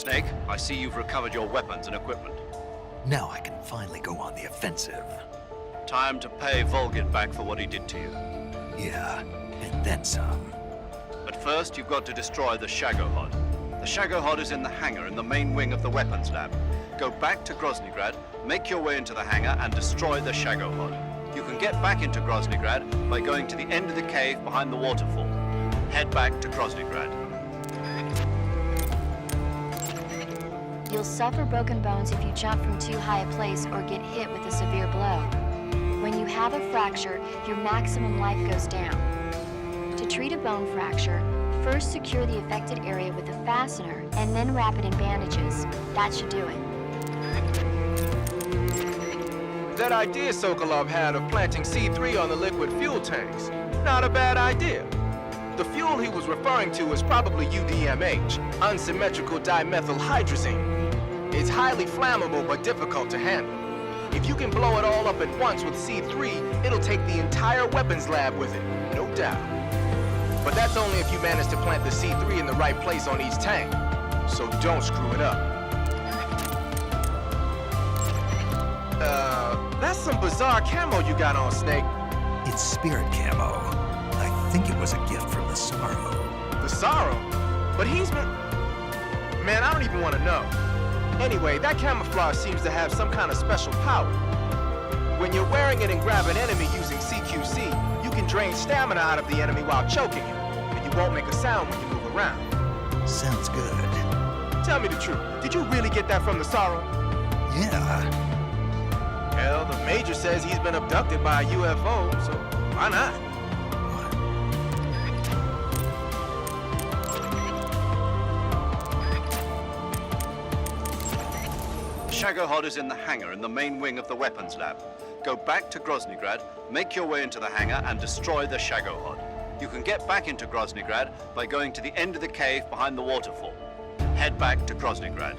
Snake, I see you've recovered your weapons and equipment. Now I can finally go on the offensive. Time to pay Volgin back for what he did to you. Yeah, and then some. But first, you've got to destroy the Shagohod. The Shagohod is in the hangar in the main wing of the weapons lab. Go back to Groznygrad, make your way into the hangar, and destroy the Shagohod. You can get back into Groznygrad by going to the end of the cave behind the waterfall. Head back to Groznygrad. You'll suffer broken bones if you jump from too high a place or get hit with a severe blow. When you have a fracture, your maximum life goes down. To treat a bone fracture, first secure the affected area with a fastener and then wrap it in bandages. That should do it. That idea Sokolov had of planting C3 on the liquid fuel tanks, not a bad idea. The fuel he was referring to is probably UDMH, unsymmetrical dimethylhydrazine. It's highly flammable but difficult to handle. If you can blow it all up at once with C3, it'll take the entire weapons lab with it, no doubt. But that's only if you manage to plant the C3 in the right place on each tank. So don't screw it up. That's some bizarre camo you got on, Snake. It's spirit camo. I think it was a gift from the Sorrow. The Sorrow? But he's been... Man, I don't even want to know. Anyway, that camouflage seems to have some kind of special power. When you're wearing it and grab an enemy using CQC, you can drain stamina out of the enemy while choking him, and you won't make a sound when you move around. Sounds good. Tell me the truth, did you really get that from the Sorrow? Yeah. Hell, the Major says he's been abducted by a UFO, so why not? Shagohod is in the hangar in the main wing of the weapons lab. Go back to Groznygrad, make your way into the hangar, and destroy the Shagohod. You can get back into Groznygrad by going to the end of the cave behind the waterfall. Head back to Groznygrad.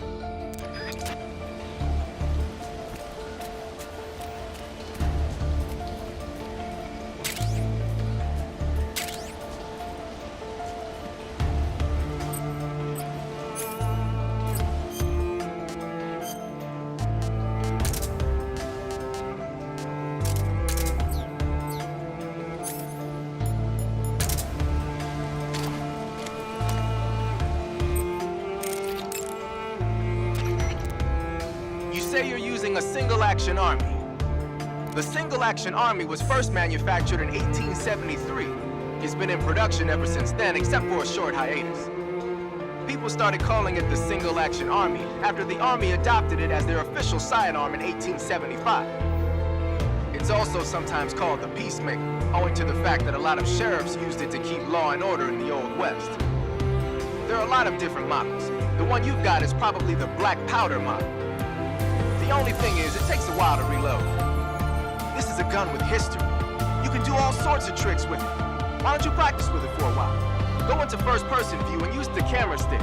Say you're using a single-action army. The single-action army was first manufactured in 1873. It's been in production ever since then, except for a short hiatus. People started calling it the single-action army after the army adopted it as their official sidearm in 1875. It's also sometimes called the Peacemaker, owing to the fact that a lot of sheriffs used it to keep law and order in the Old West. There are a lot of different models. The one you've got is probably the black powder model. The only thing is, it takes a while to reload. This is a gun with history. You can do all sorts of tricks with it. Why don't you practice with it for a while? Go into first-person view and use the camera stick.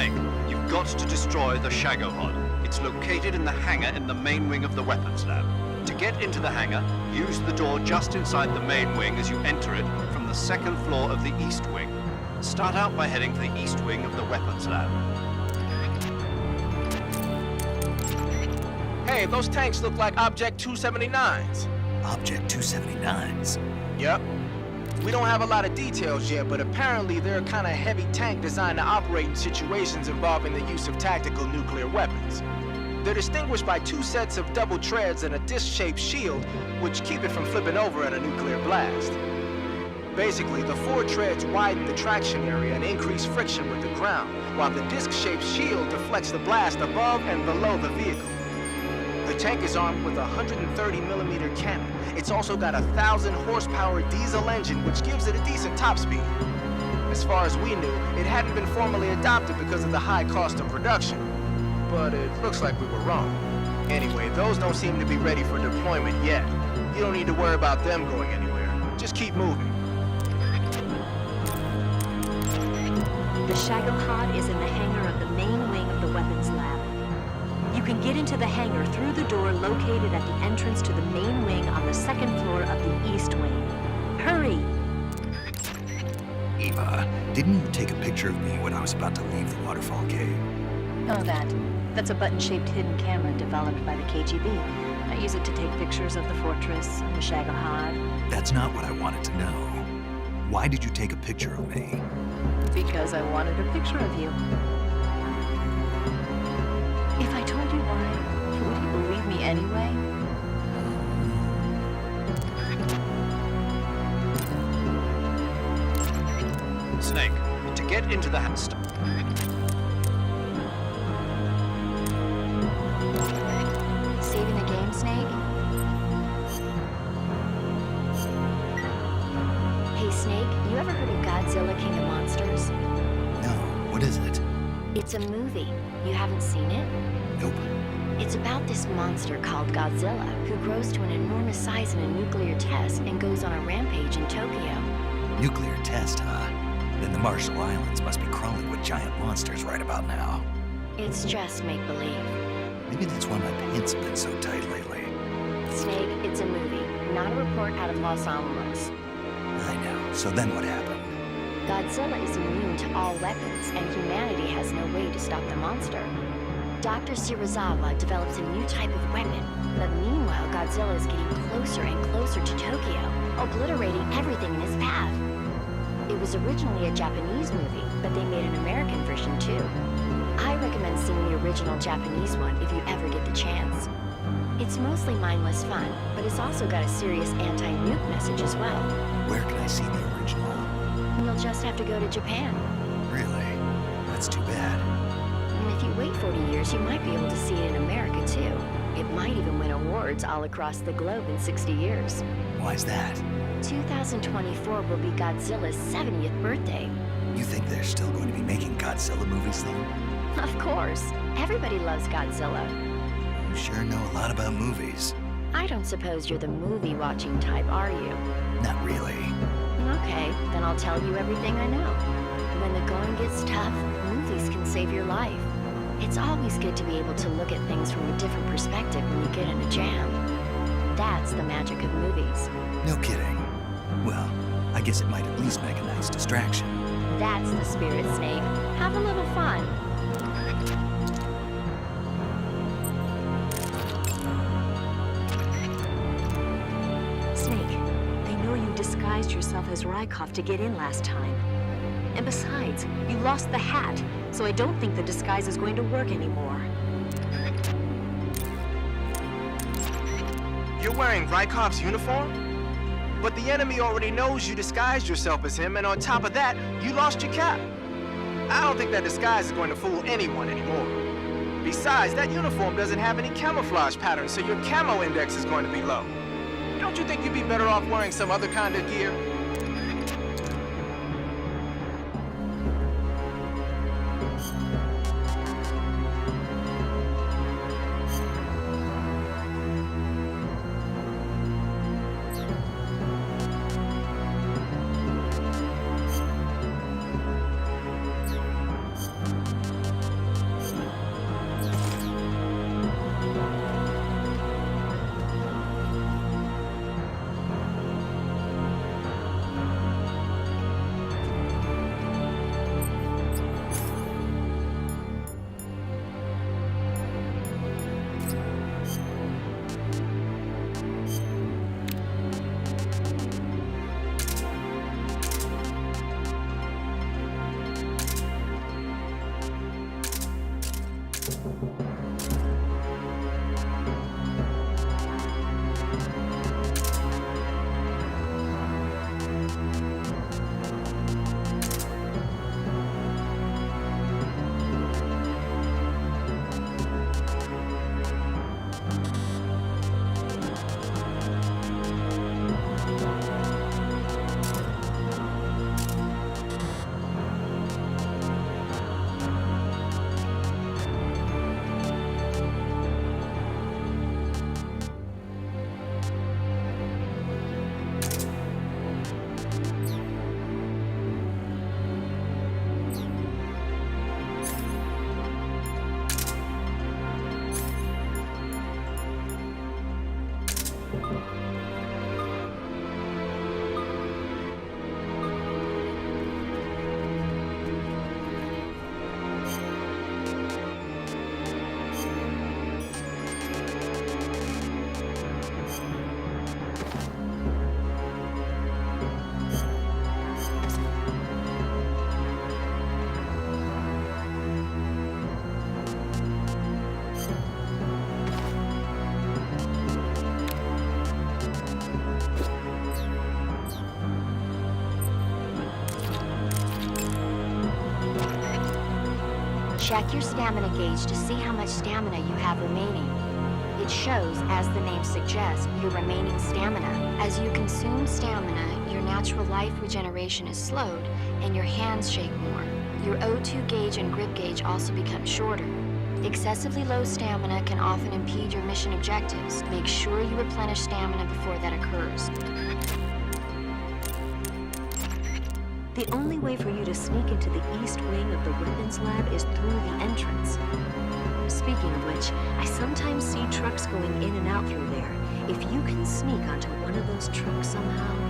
Snake, you've got to destroy the Shagohod. It's located in the hangar in the main wing of the weapons lab. To get into the hangar, use the door just inside the main wing as you enter it from the second floor of the east wing. Start out by heading to the east wing of the weapons lab. Hey, those tanks look like Object 279s. Object 279s. Yep. We don't have a lot of details yet, but apparently they're a kind of heavy tank designed to operate in situations involving the use of tactical nuclear weapons. They're distinguished by 2 sets of double treads and a disc-shaped shield, which keep it from flipping over in a nuclear blast. Basically, the 4 treads widen the traction area and increase friction with the ground, while the disc-shaped shield deflects the blast above and below the vehicle. The tank is armed with a 130mm cannon. It's also got a 1,000 horsepower diesel engine, which gives it a decent top speed. As far as we knew, it hadn't been formally adopted because of the high cost of production. But it looks like we were wrong. Anyway, those don't seem to be ready for deployment yet. You don't need to worry about them going anywhere. Just keep moving. The Shagohod is in the hangar of the main wing of the weapons lab. You can get into the hangar through the door located at the entrance to the main wing on the second floor of the east wing. Hurry! Eva, didn't you take a picture of me when I was about to leave the waterfall cave? Oh, that's a button-shaped hidden camera developed by the KGB. I use it to take pictures of the fortress and the Shagohod. That's not what I wanted to know. Why did you take a picture of me? Because I wanted a picture of you. If I told you why, would you believe me anyway? Snake, to get into the hangar. Saving the game, Snake? Hey, Snake, you ever heard of Godzilla King of Monsters? No, what is it? It's a movie. You haven't seen it? Nope. It's about this monster called Godzilla, who grows to an enormous size in a nuclear test and goes on a rampage in Tokyo. Nuclear test, huh? Then the Marshall Islands must be crawling with giant monsters right about now. It's just make-believe. Maybe that's why my pants have been so tight lately. Snake, it's a movie, not a report out of Los Alamos. I know. So then what happened? Godzilla is immune to all weapons, and humanity has no way to stop the monster. Dr. Shirazawa develops a new type of weapon, but meanwhile Godzilla is getting closer and closer to Tokyo, obliterating everything in his path. It was originally a Japanese movie, but they made an American version too. I recommend seeing the original Japanese one if you ever get the chance. It's mostly mindless fun, but it's also got a serious anti-nuke message as well. Where can I see the original? You'll just have to go to Japan. Really? That's too bad. And if you wait 40 years, you might be able to see it in America too. It might even win awards all across the globe in 60 years. Why's that? 2024 will be Godzilla's 70th birthday. You think they're still going to be making Godzilla movies then? Of course. Everybody loves Godzilla. You sure know a lot about movies. I don't suppose you're the movie-watching type, are you? Not really. Okay, then I'll tell you everything I know. When the going gets tough, movies can save your life. It's always good to be able to look at things from a different perspective when you get in a jam. That's the magic of movies. No kidding. Well, I guess it might at least make a nice distraction. That's the spirit, Snake. Have a little fun. Snake, they know you disguised yourself as Rykov to get in last time. And besides, you lost the hat, so I don't think the disguise is going to work anymore. You're wearing Rykov's uniform? But the enemy already knows you disguised yourself as him, and on top of that, you lost your cap. I don't think that disguise is going to fool anyone anymore. Besides, that uniform doesn't have any camouflage pattern, so your camo index is going to be low. Don't you think you'd be better off wearing some other kind of gear? Check your stamina gauge to see how much stamina you have remaining. It shows, as the name suggests, your remaining stamina. As you consume stamina, your natural life regeneration is slowed, and your hands shake more. Your O2 gauge and grip gauge also become shorter. Excessively low stamina can often impede your mission objectives. Make sure you replenish stamina before that occurs. The only way for you to sneak into the east wing of the weapons lab is through the entrance. Speaking of which, I sometimes see trucks going in and out through there. If you can sneak onto one of those trucks somehow...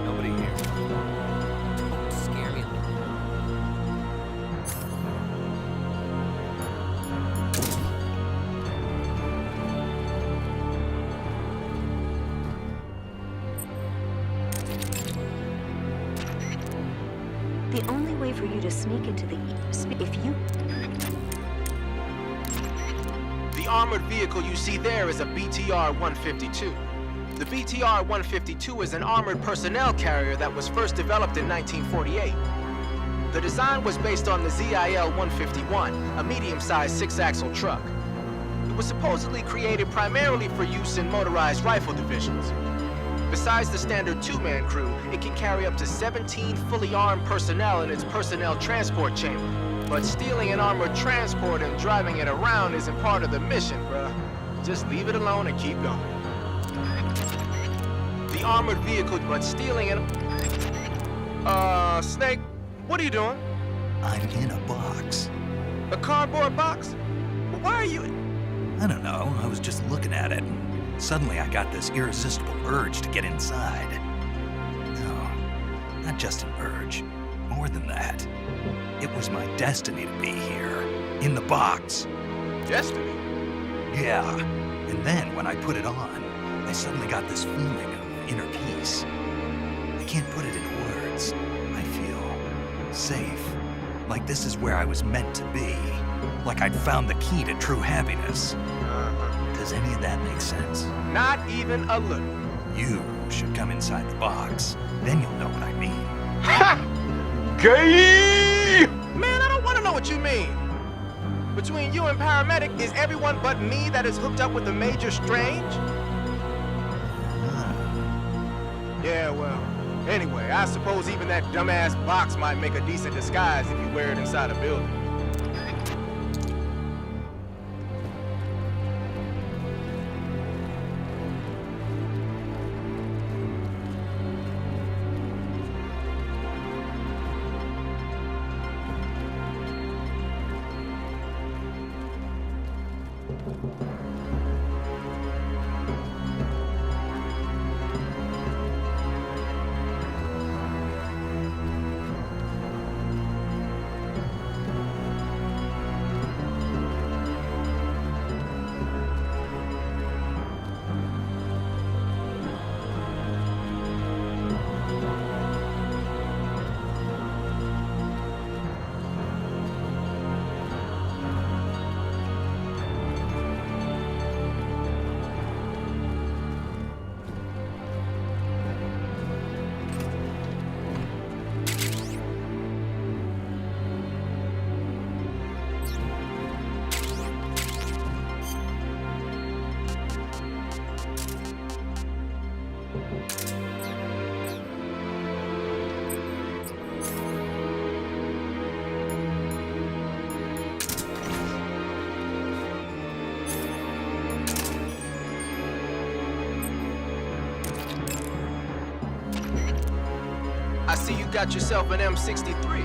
Nobody here. Don't scare me. The only way for you to sneak into the if you... The armored vehicle you see there is a BTR-152. The BTR-152 is an armored personnel carrier that was first developed in 1948. The design was based on the ZIL-151, a medium-sized six-axle truck. It was supposedly created primarily for use in motorized rifle divisions. Besides the standard two-man crew, it can carry up to 17 fully armed personnel in its personnel transport chamber. But stealing an armored transport and driving it around isn't part of the mission, bruh. Just leave it alone and keep going. The armored vehicle, but stealing an... Snake, what are you doing? I'm in a box. A cardboard box? Why are you... I don't know, I was just looking at it. Suddenly I got this irresistible urge to get inside. No, not just an urge. More than that. It was my destiny to be here. In the box. Destiny? Yeah. And then when I put it on, I suddenly got this feeling of inner peace. I can't put it into words. I feel safe. Like this is where I was meant to be. Like I'd found the key to true happiness. Does any of that make sense? Not even a little. You should come inside the box. Then you'll know what I mean. Ha! Gay! Man, I don't want to know what you mean. Between you and paramedic, is everyone but me that is hooked up with the Major Strange? Yeah, well, anyway, I suppose even that dumbass box might make a decent disguise if you wear it inside a building. I see you got yourself an M63.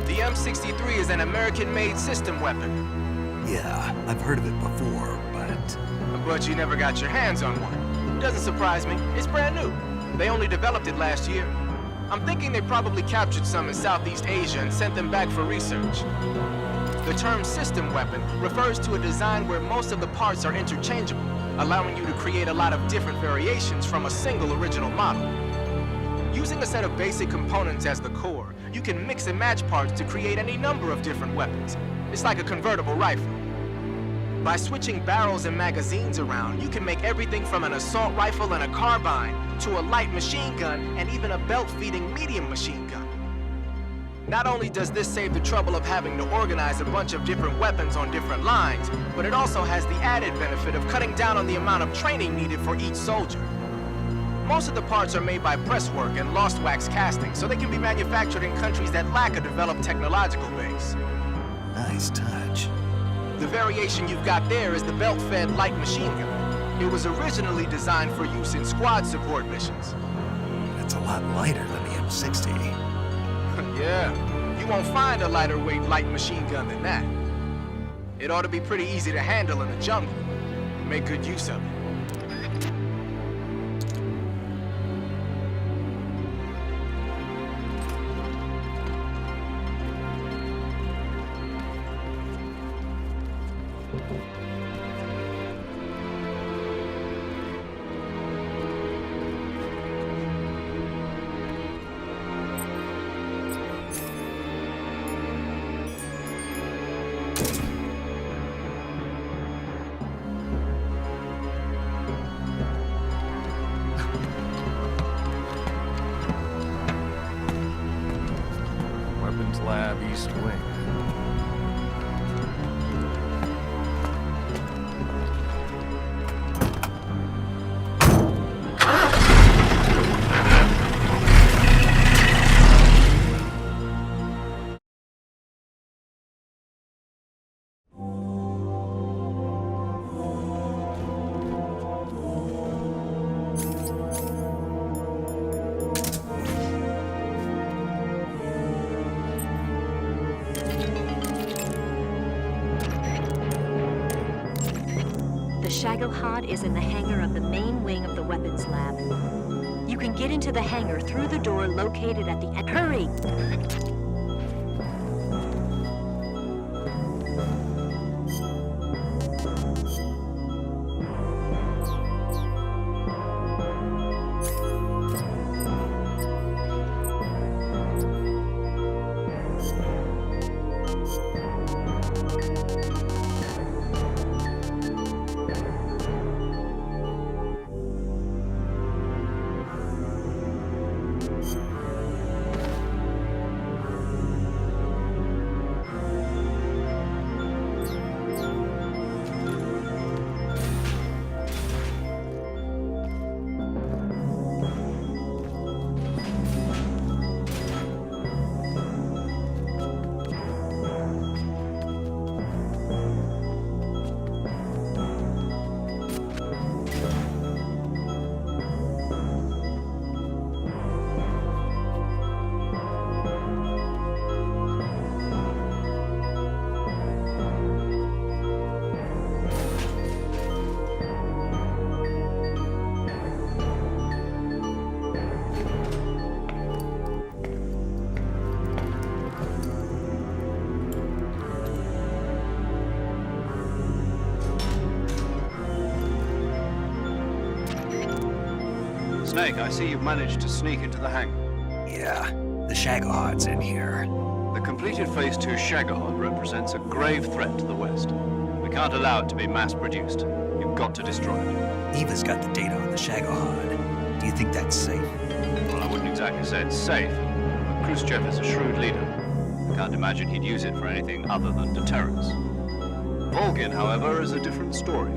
The M63 is an American-made system weapon. Yeah, I've heard of it before, But you never got your hands on one. Doesn't surprise me. It's brand new. They only developed it last year. I'm thinking they probably captured some in Southeast Asia and sent them back for research. The term system weapon refers to a design where most of the parts are interchangeable, allowing you to create a lot of different variations from a single original model. Using a set of basic components as the core, you can mix and match parts to create any number of different weapons. It's like a convertible rifle. By switching barrels and magazines around, you can make everything from an assault rifle and a carbine to a light machine gun and even a belt-feeding medium machine gun. Not only does this save the trouble of having to organize a bunch of different weapons on different lines, but it also has the added benefit of cutting down on the amount of training needed for each soldier. Most of the parts are made by presswork and lost wax casting, so they can be manufactured in countries that lack a developed technological base. nice touch. The variation you've got there is the belt-fed light machine gun. It was originally designed for use in squad support missions. It's a lot lighter than the M60. Yeah, you won't find a lighter weight light machine gun than that. It ought to be pretty easy to handle in the jungle. Make good use of it. Weapons Lab, East Wing. The Shagohod is in the hangar of the main wing of the weapons lab. You can get into the hangar through the door located at the end. Hurry! Snake, I see you've managed to sneak into the hangar. Yeah, the Shagohod's in here. The completed Phase 2 Shagohod represents a grave threat to the West. We can't allow it to be mass-produced. You've got to destroy it. Eva's got the data on the Shagohod. Do you think that's safe? Well, I wouldn't exactly say it's safe, but Khrushchev is a shrewd leader. I can't imagine he'd use it for anything other than deterrence. Volgin, however, is a different story.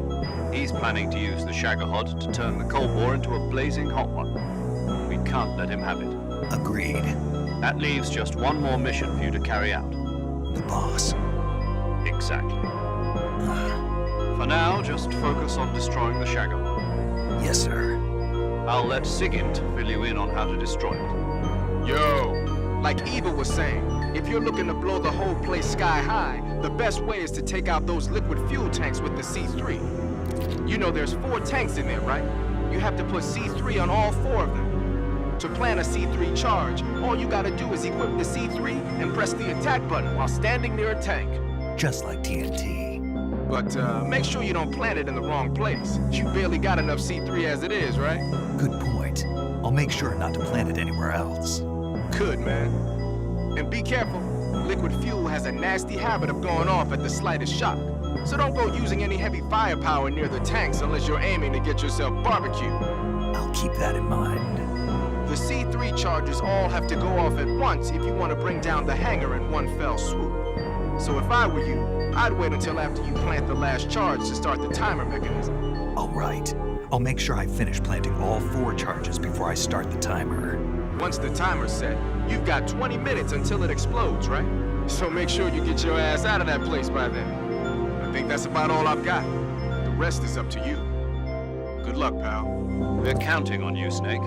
He's planning to use the Shagohod to turn the Cold War into a blazing hot one. We can't let him have it. Agreed. That leaves just one more mission for you to carry out. The boss. Exactly. For now, just focus on destroying the Shagohod. Yes, sir. I'll let Sigint fill you in on how to destroy it. Yo, like Eva was saying, if you're looking to blow the whole place sky high, the best way is to take out those liquid fuel tanks with the C3. You know there's 4 tanks in there, right? You have to put C3 on all 4 of them. To plan a C3 charge, all you gotta do is equip the C3 and press the attack button while standing near a tank. Just like TNT. But make sure you don't plant it in the wrong place. You barely got enough C3 as it is, right? Good point. I'll make sure not to plant it anywhere else. Good, man. And be careful. Liquid fuel has a nasty habit of going off at the slightest shock. So don't go using any heavy firepower near the tanks unless you're aiming to get yourself barbecued. I'll keep that in mind. The C3 charges all have to go off at once if you want to bring down the hangar in one fell swoop. So if I were you, I'd wait until after you plant the last charge to start the timer mechanism. All right. I'll make sure I finish planting all 4 charges before I start the timer. Once the timer's set, you've got 20 minutes until it explodes, right? So make sure you get your ass out of that place by then. I think that's about all I've got. The rest is up to you. Good luck, pal. We're counting on you, Snake.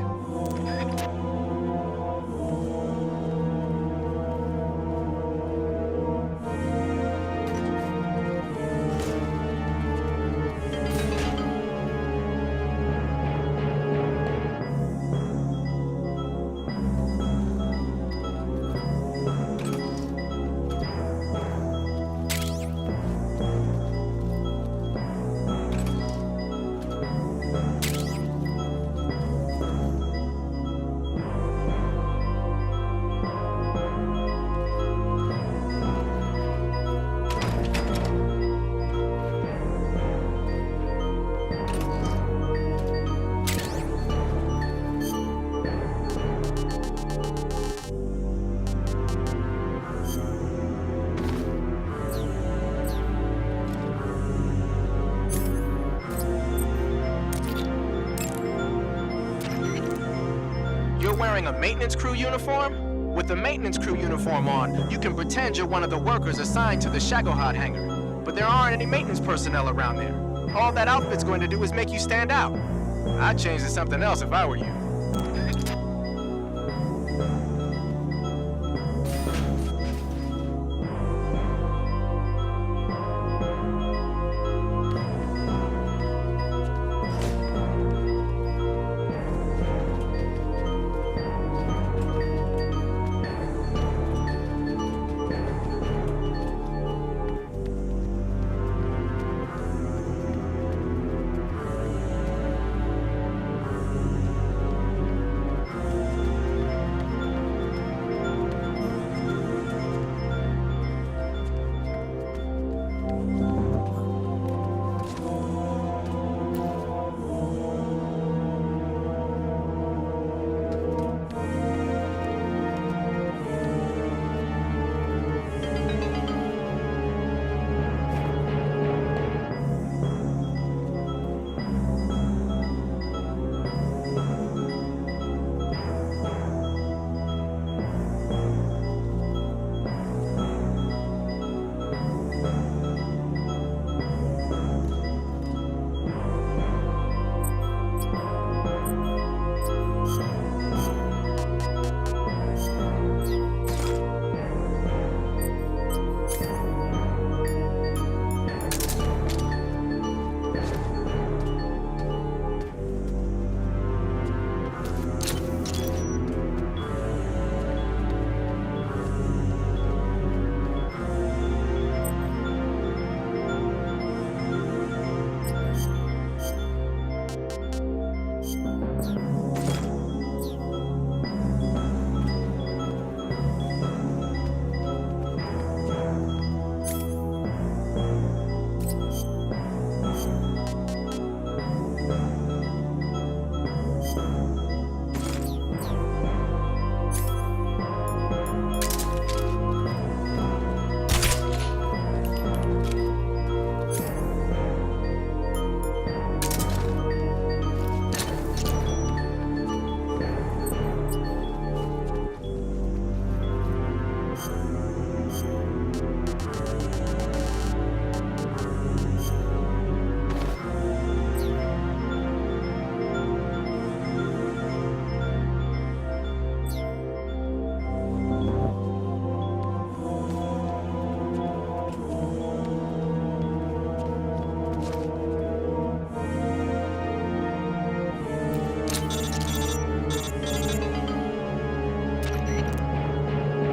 Wearing a maintenance crew uniform? With the maintenance crew uniform on, you can pretend you're one of the workers assigned to the Shagohod hangar. But there aren't any maintenance personnel around there. All that outfit's going to do is make you stand out. I'd change to something else if I were you.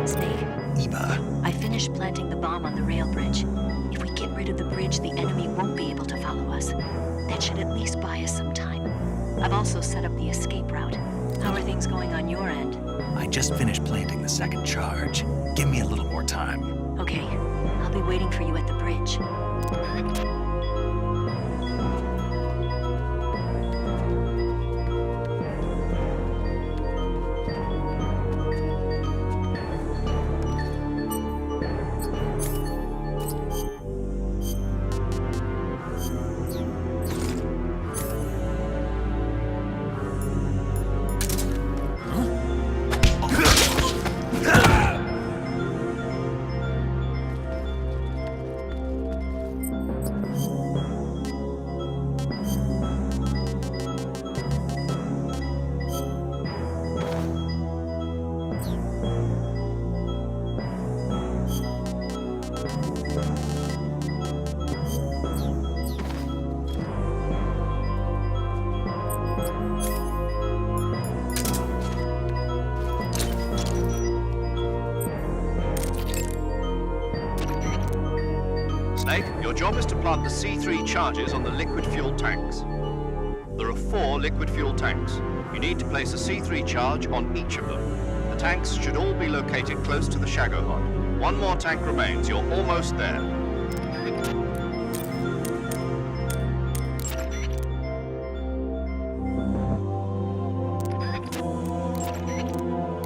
Snake, Eva, I finished planting the bomb on the rail bridge. If we get rid of the bridge, the enemy won't be able to follow us. That should at least buy us some time. I've also set up the escape route. How are things going on your end? I just finished planting the second charge. Give me a little more time. Okay, I'll be waiting for you at the bridge. Snake, your job is to plant the C3 charges on the liquid fuel tanks. There are 4 liquid fuel tanks. You need to place a C3 charge on each of them. The tanks should all be located close to the Shagohod. 1 more tank remains. You're almost there.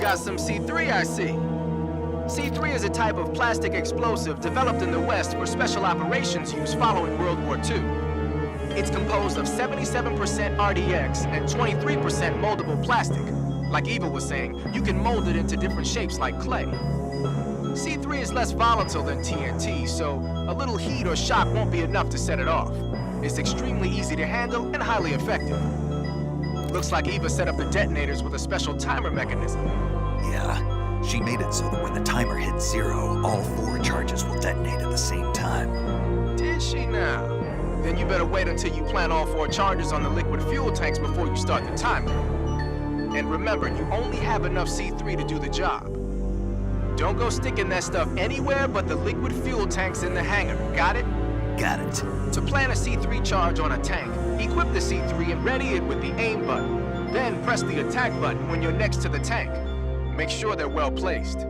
Got some C3, I see. C3 is a type of plastic explosive developed in the West for special operations use following World War II. It's composed of 77% RDX and 23% moldable plastic. Like Eva was saying, you can mold it into different shapes like clay. C3 is less volatile than TNT, so a little heat or shock won't be enough to set it off. It's extremely easy to handle and highly effective. Looks like Eva set up the detonators with a special timer mechanism. Yeah, she made it so that when the timer hits 0, all 4 charges will detonate at the same time. Did she now? Then you better wait until you plant all 4 charges on the liquid fuel tanks before you start the timer. And remember, you only have enough C3 to do the job. Don't go sticking that stuff anywhere but the liquid fuel tanks in the hangar, got it? Got it. To plant a C3 charge on a tank, equip the C3 and ready it with the aim button. Then press the attack button when you're next to the tank. Make sure they're well placed.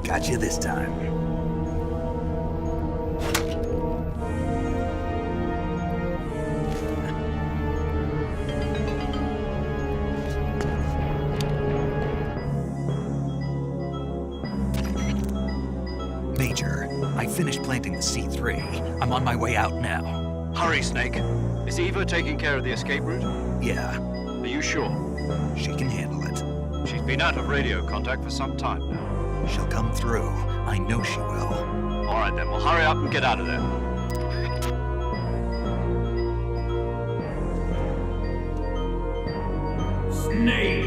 Got you this time. Major, I finished planting the C3. I'm on my way out now. Hurry, Snake. Is Eva taking care of the escape route? Yeah, Are you sure? she can handle it. She's been out of radio contact for some time now. She'll come through. I know she will. All right, then. Well, hurry up and get out of there. Snake!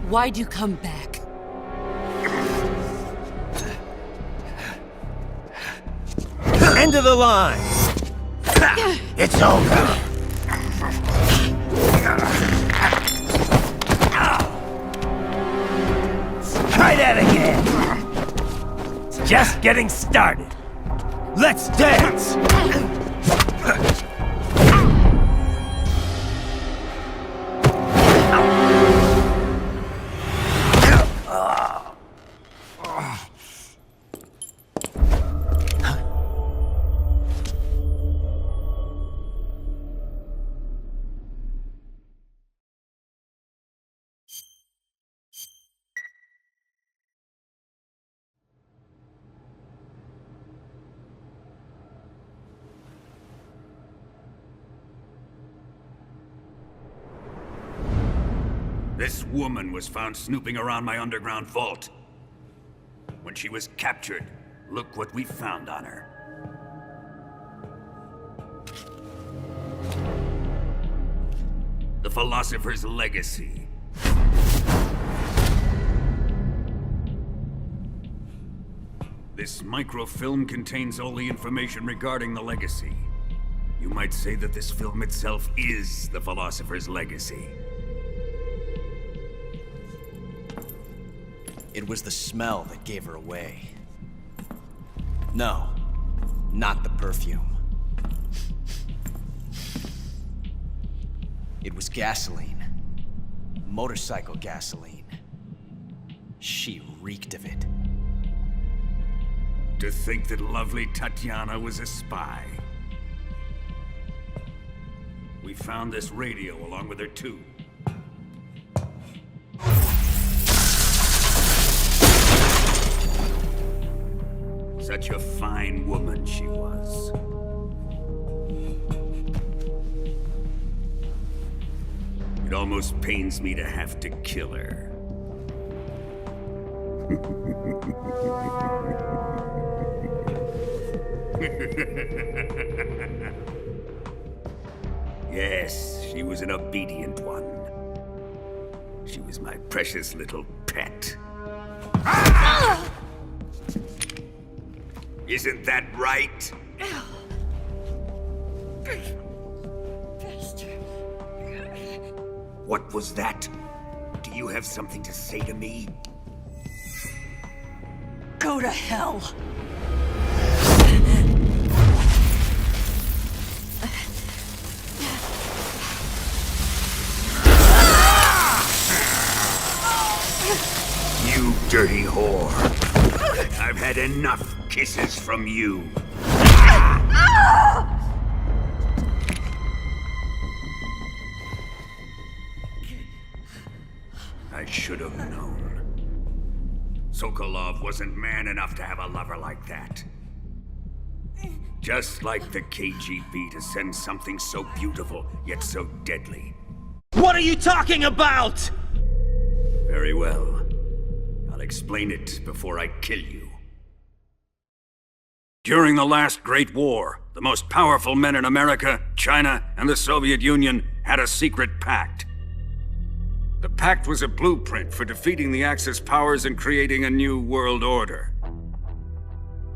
Why'd you come back? End of the line! It's over! Try that again! just getting started. Let's dance! This woman was found snooping around my underground vault. When she was captured, look what we found on her. The Philosopher's Legacy. This microfilm contains all the information regarding the Legacy. You might say that this film itself is the Philosopher's Legacy. It was the smell that gave her away. No, not the perfume. It was gasoline. Motorcycle gasoline. She reeked of it. To think that lovely Tatiana was a spy. We found this radio along with her too. Such a fine woman she was. It almost pains me to have to kill her. Yes, she was an obedient one. She was my precious little pet. Ah! Isn't that right? What was that? Do you have something to say to me? Go to hell. You dirty whore. I've had enough kisses from you. I should have known. Sokolov wasn't man enough to have a lover like that. Just like the KGB to send something so beautiful, yet so deadly. What are you talking about? Very well. I'll explain it before I kill you. During the last Great War, the most powerful men in America, China, and the Soviet Union had a secret pact. The pact was a blueprint for defeating the Axis powers and creating a new world order.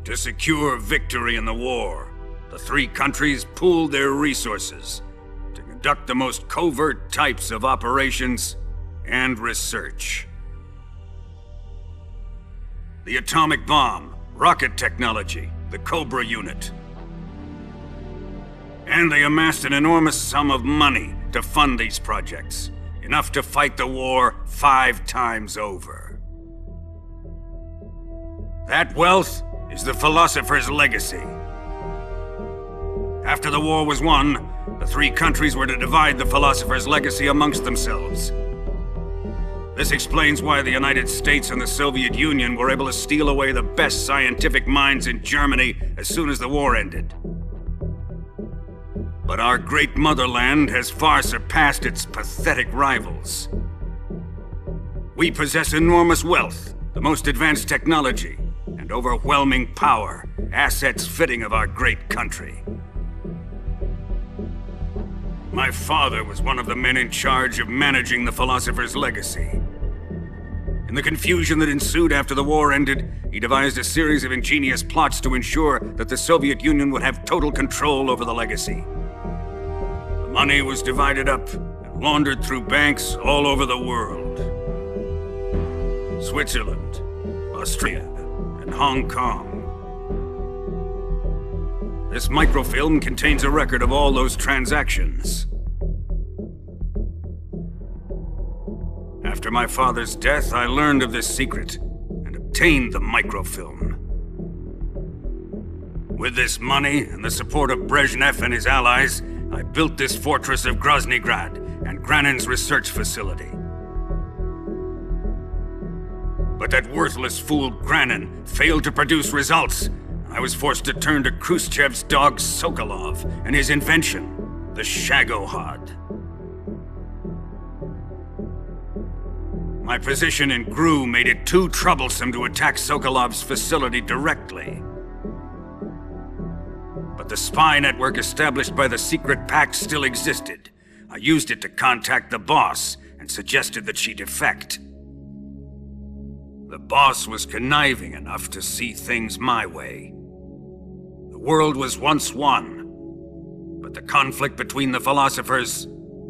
To secure victory in the war, the three countries pooled their resources to conduct the most covert types of operations and research. The atomic bomb, rocket technology, the Cobra unit. And they amassed an enormous sum of money to fund these projects, enough to fight the war 5 times over. That wealth is the Philosopher's Legacy. After the war was won, the three countries were to divide the Philosopher's Legacy amongst themselves. This explains why the United States and the Soviet Union were able to steal away the best scientific minds in Germany as soon as the war ended. But our great motherland has far surpassed its pathetic rivals. We possess enormous wealth, the most advanced technology, and overwhelming power, assets fitting of our great country. My father was one of the men in charge of managing the Philosopher's Legacy. In the confusion that ensued after the war ended, he devised a series of ingenious plots to ensure that the Soviet Union would have total control over the Legacy. The money was divided up and laundered through banks all over the world. Switzerland, Austria, and in Hong Kong. This microfilm contains a record of all those transactions. After my father's death, I learned of this secret and obtained the microfilm. With this money and the support of Brezhnev and his allies, I built this fortress of Groznygrad and Granin's research facility. But that worthless fool Granin failed to produce results. I was forced to turn to Khrushchev's dog Sokolov and his invention, the Shagohod. My position in GRU made it too troublesome to attack Sokolov's facility directly. But the spy network established by the secret pact still existed. I used it to contact the boss and suggested that she defect. The boss was conniving enough to see things my way. The world was once one, but the conflict between the philosophers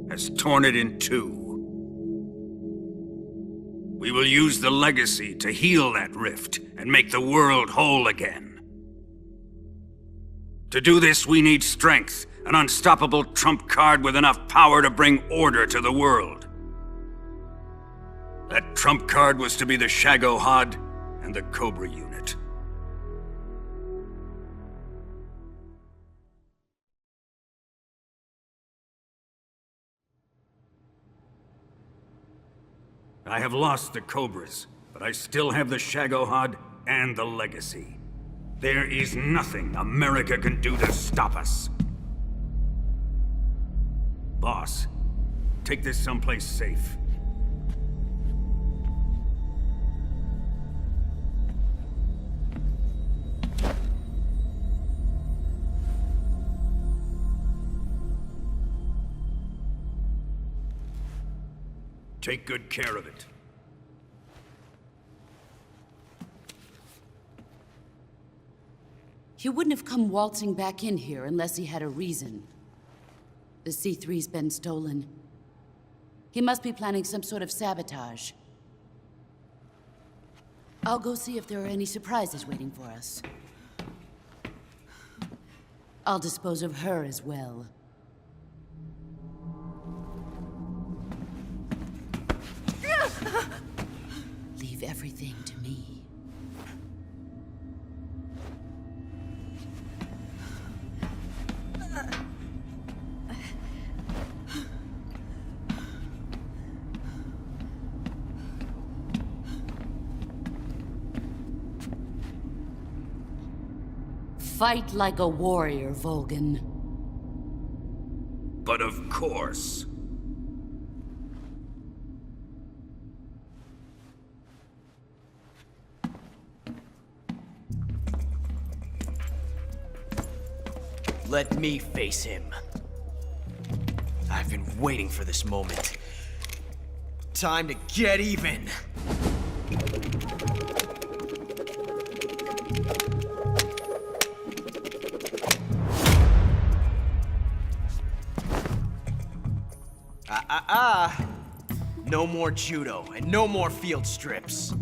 has torn it in two. We will use the legacy to heal that rift and make the world whole again. To do this, we need strength, an unstoppable trump card with enough power to bring order to the world. That trump card was to be the Shagohod and the Cobra unit. I have lost the Cobras, but I still have the Shagohod and the legacy. There is nothing America can do to stop us. Boss, take this someplace safe. Take good care of it. He wouldn't have come waltzing back in here unless he had a reason. The C3's been stolen. He must be planning some sort of sabotage. I'll go see if there are any surprises waiting for us. I'll dispose of her as well. Leave everything to me. Fight like a warrior, Volgin. But of course. Let me face him. I've been waiting for this moment. Time to get even! No more judo, and no more field strips.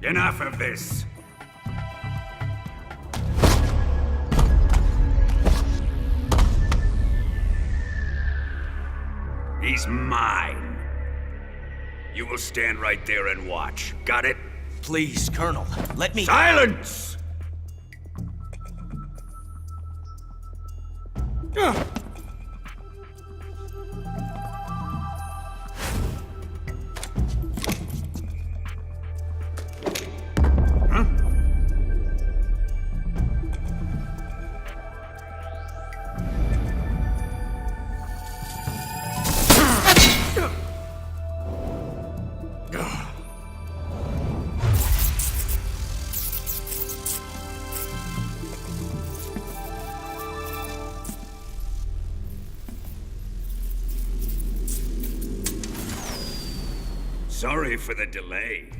Enough of this. He's mine. You will stand right there and watch. Got it? Please, Colonel, let me— Silence! Sorry for the delay.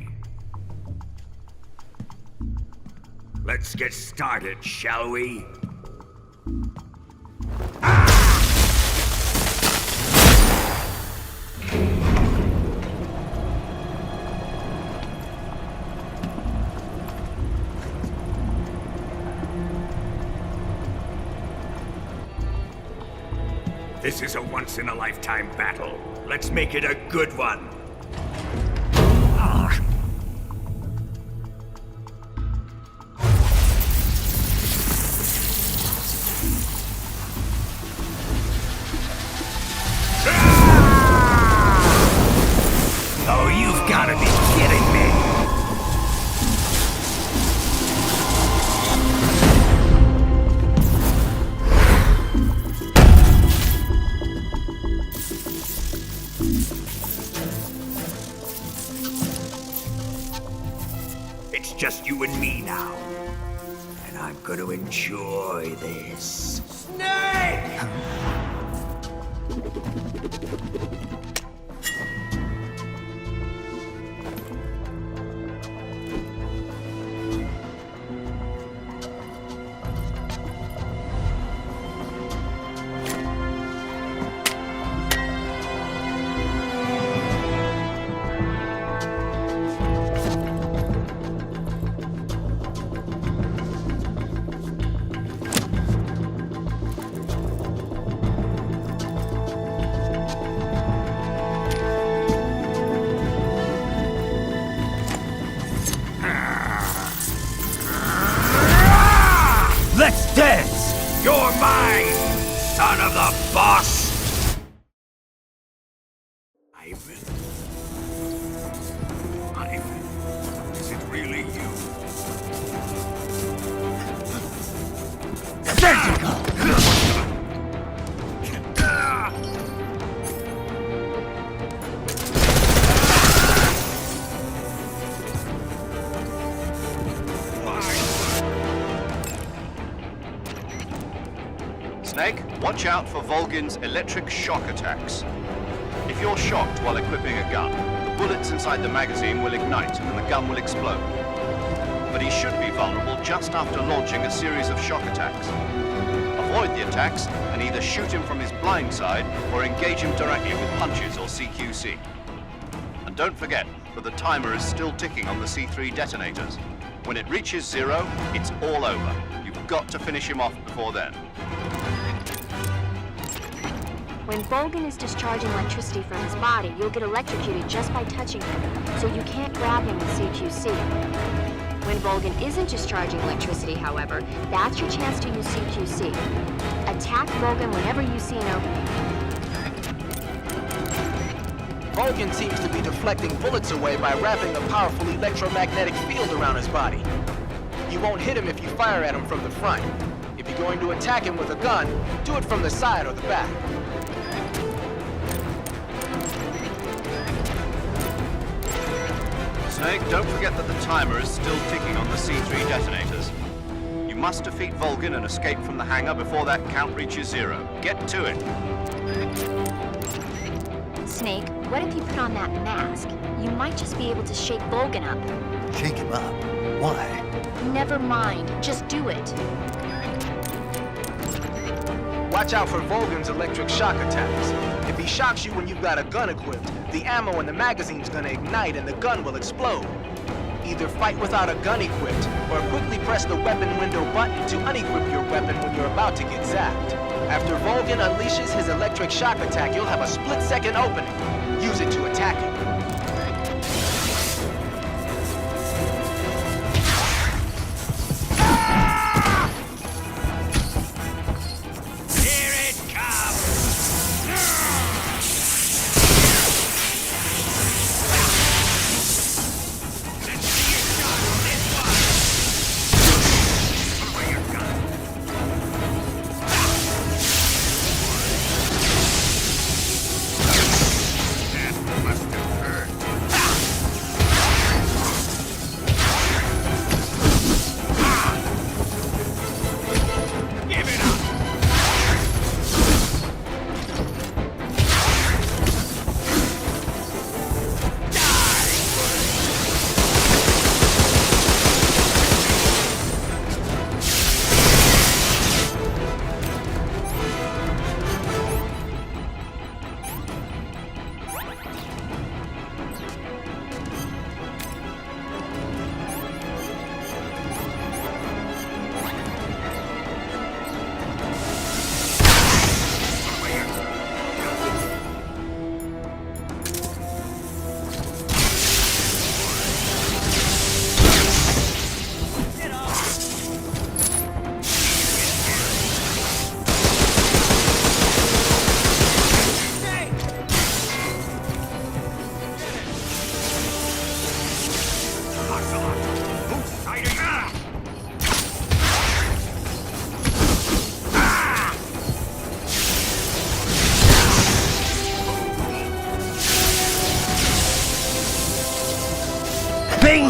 Let's get started, shall we? This is a once-in-a-lifetime battle. Let's make it a good one. Oh, you've got to be kidding me! It's just you and me now. And I'm gonna enjoy this. Snake! Let's dance! You're mine, son of the boss! Ivan. Ivan, is it really you? Snake, watch out for Volgin's electric shock attacks. If you're shocked while equipping a gun, the bullets inside the magazine will ignite and the gun will explode. But he should be vulnerable just after launching a series of shock attacks. Avoid the attacks and either shoot him from his blind side or engage him directly with punches or CQC. And don't forget that the timer is still ticking on the C3 detonators. When it reaches 0, it's all over. You've got to finish him off before then. When Volgin is discharging electricity from his body, you'll get electrocuted just by touching him, so you can't grab him with CQC. When Volgin isn't discharging electricity, however, that's your chance to use CQC. Attack Volgin whenever you see an opening. Volgin seems to be deflecting bullets away by wrapping a powerful electromagnetic field around his body. You won't hit him if you fire at him from the front. If you're going to attack him with a gun, do it from the side or the back. Snake, don't forget that the timer is still ticking on the C3 detonators. You must defeat Volgin and escape from the hangar before that count reaches 0. Get to it. Snake, what if you put on that mask? You might just be able to shake Volgin up. Shake him up? Why? Never mind, just do it. Watch out for Volgin's electric shock attacks. If he shocks you when you've got a gun equipped, the ammo in the magazine's gonna ignite and the gun will explode. Either fight without a gun equipped, or quickly press the weapon window button to unequip your weapon when you're about to get zapped. After Volgin unleashes his electric shock attack, you'll have a split-second opening. Use it to attack him. Must have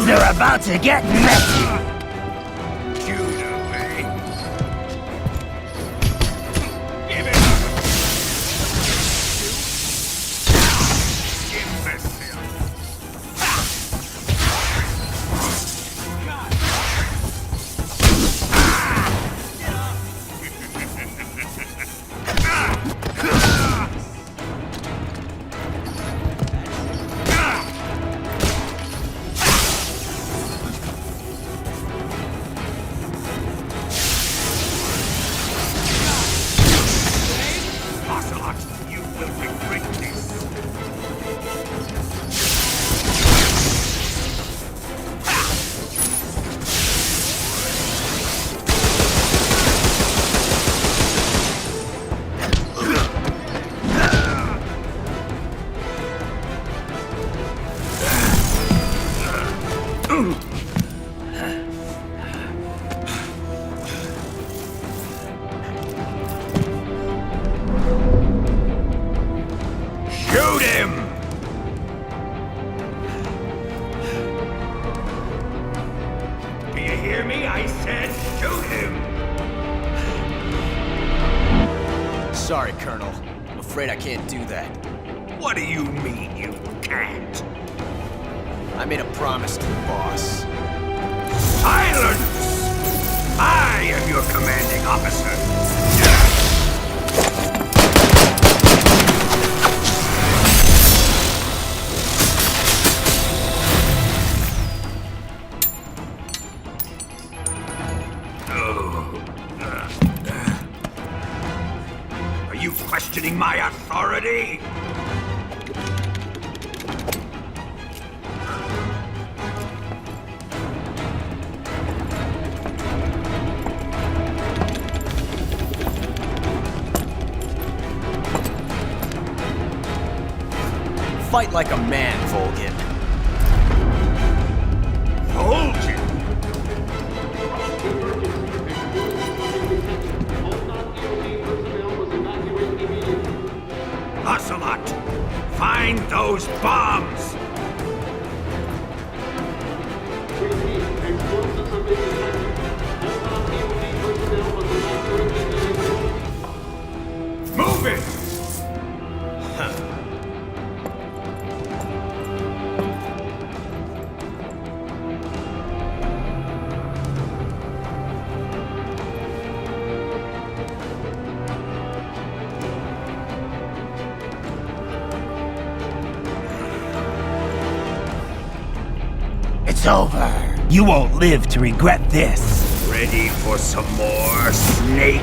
Things are about to get messy. Shoot him! Do you hear me? I said shoot him! Sorry, Colonel. I'm afraid I can't do that. What do you mean you can't? I made a promise to the boss. Silence! I am your commanding officer. Are you questioning my authority? Fight like a man, Volgin. Volgin! Ocelot! Find those bombs! Move it! It's over. You won't live to regret this. Ready for some more, Snake?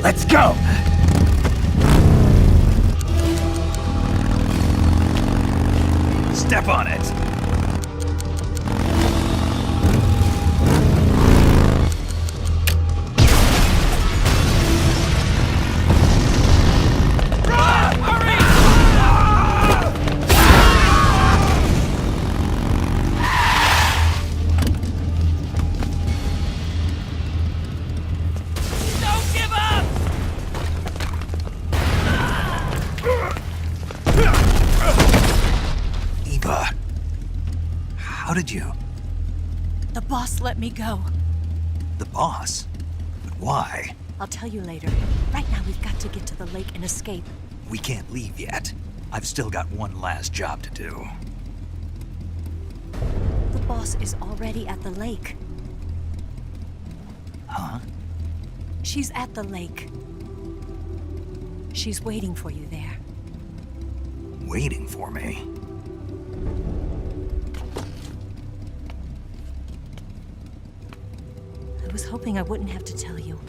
Let's go! Step on it! How did you? The boss let me go. The boss? But why? I'll tell you later. Right now, we've got to get to the lake and escape. We can't leave yet. I've still got one last job to do. The boss is already at the lake. Huh? She's at the lake. She's waiting for you there. Waiting for me? I was hoping I wouldn't have to tell you.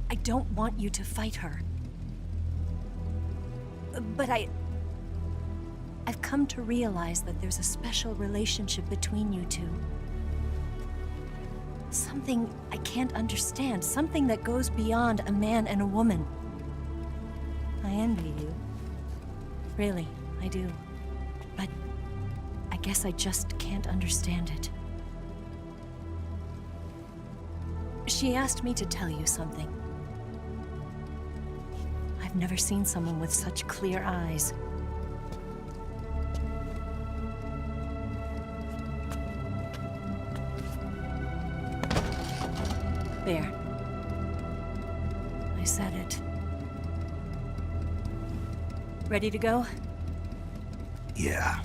I don't want you to fight her. But I've come to realize that there's a special relationship between you two. Something I can't understand, something that goes beyond a man and a woman. I envy you. Really, I do. But I guess I just can't understand it. She asked me to tell you something. I've never seen someone with such clear eyes. There. I said it. Ready to go? Yeah.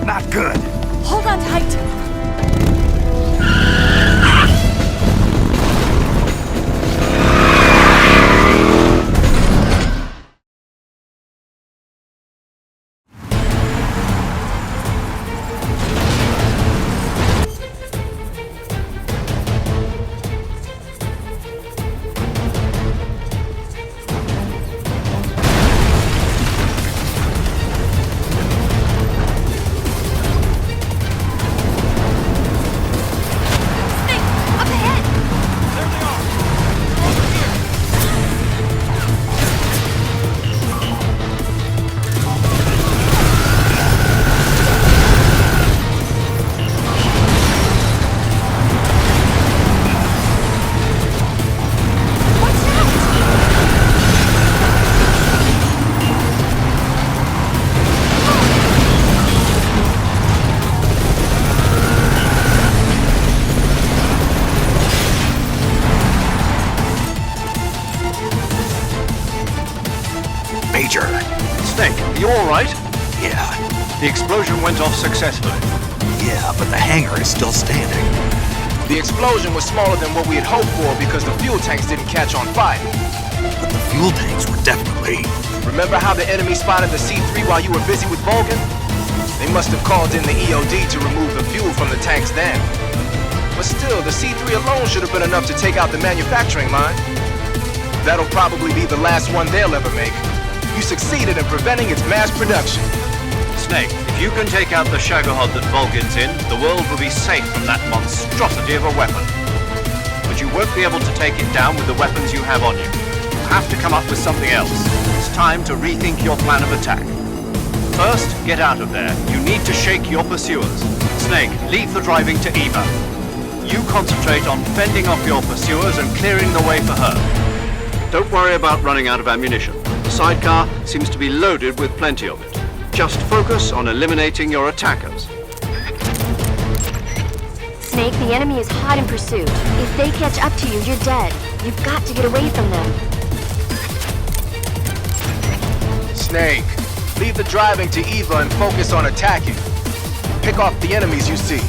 Not good. Hold on tight! Major. Snake, you all right? Yeah. The explosion went off successfully. Yeah, but the hangar is still standing. The explosion was smaller than what we had hoped for because the fuel tanks didn't catch on fire. But the fuel tanks were definitely... Remember how the enemy spotted the C3 while you were busy with Volgin? They must have called in the EOD to remove the fuel from the tanks then. But still, the C3 alone should have been enough to take out the manufacturing line. That'll probably be the last one they'll ever make. You succeeded in preventing its mass production. Snake, if you can take out the Shagohod that Volgin's in, the world will be safe from that monstrosity of a weapon. But you won't be able to take it down with the weapons you have on you. You have to come up with something else. It's time to rethink your plan of attack. First, get out of there. You need to shake your pursuers. Snake, leave the driving to Eva. You concentrate on fending off your pursuers and clearing the way for her. Don't worry about running out of ammunition. The sidecar seems to be loaded with plenty of it. Just focus on eliminating your attackers. Snake, the enemy is hot in pursuit. If they catch up to you, you're dead. You've got to get away from them. Snake, leave the driving to Eva and focus on attacking. Pick off the enemies you see.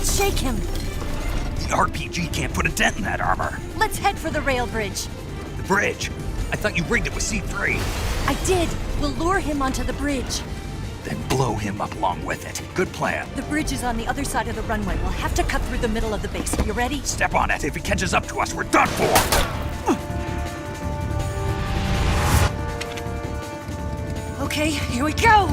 Shake him. The RPG can't put a dent in that armor. Let's head for the rail bridge. The bridge? I thought you rigged it with C3. I did. We'll lure him onto the bridge. Then blow him up along with it. Good plan. The bridge is on the other side of the runway. We'll have to cut through the middle of the base. You ready? Step on it. If he catches up to us, we're done for. Okay, here we go!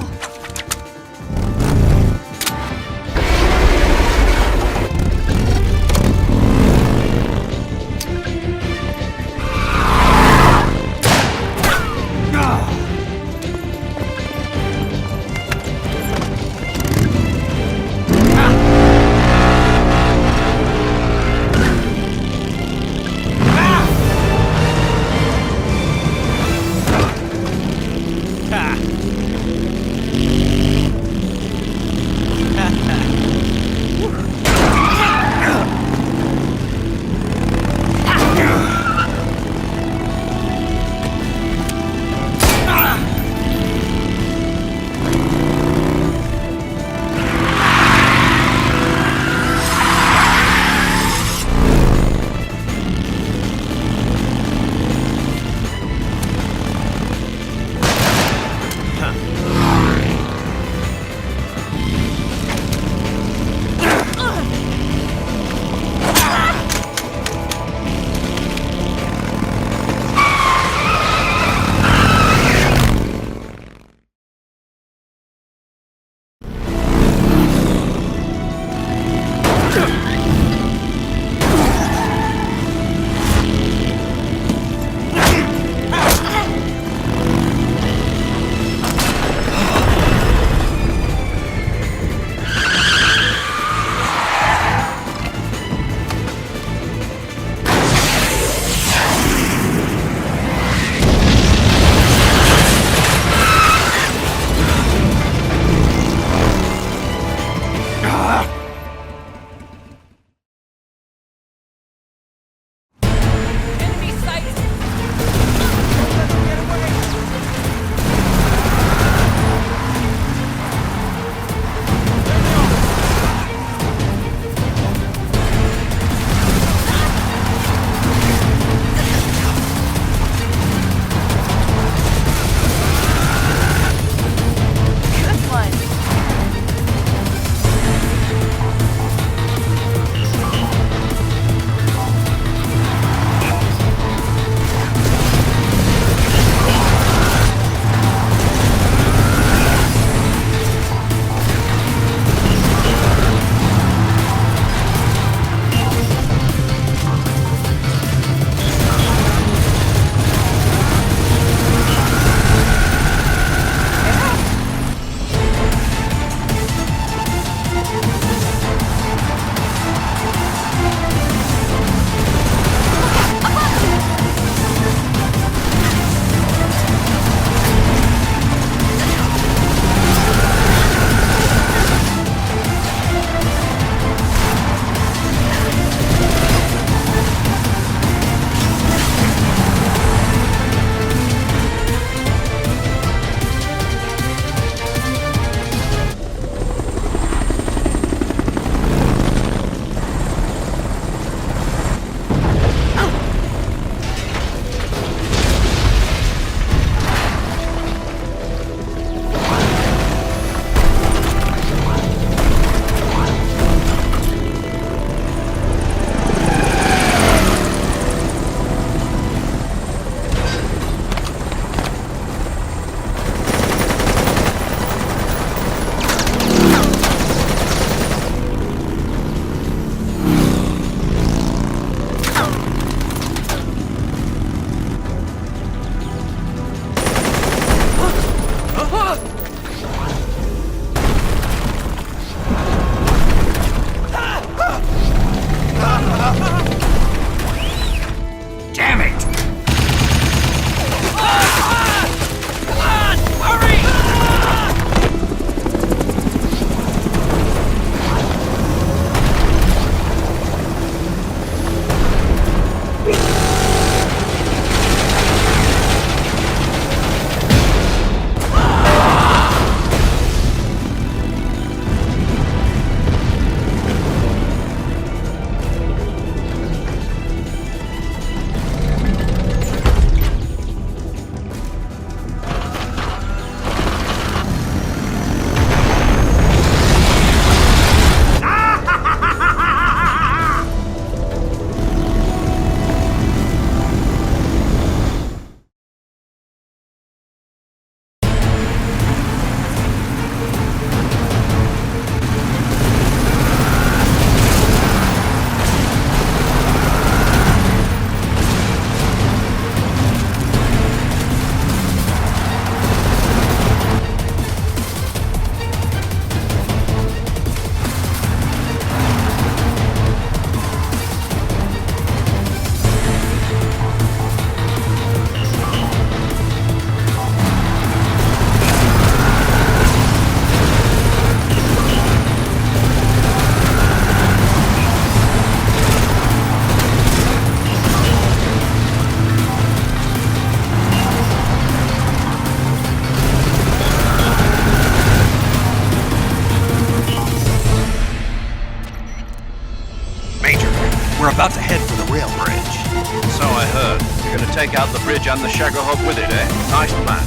take out the bridge and the Shagohod with it, eh? Nice plan.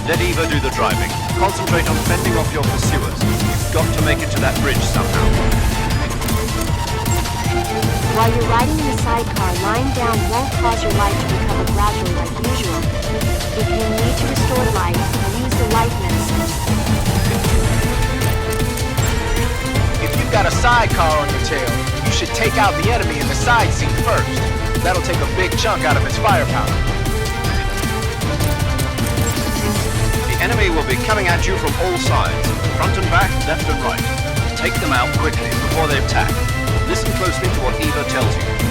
Let Eva do the driving. Concentrate on fending off your pursuers. You've got to make it to that bridge somehow. While you're riding in the sidecar, lying down won't cause your life to recover gradually like usual. If you need to restore life, use the life medicine. If you've got a sidecar on your tail, you should take out the enemy in the side seat first. That'll take a big chunk out of its firepower. The enemy will be coming at you from all sides, front and back, left and right. Take them out quickly before they attack. Listen closely to what Eva tells you.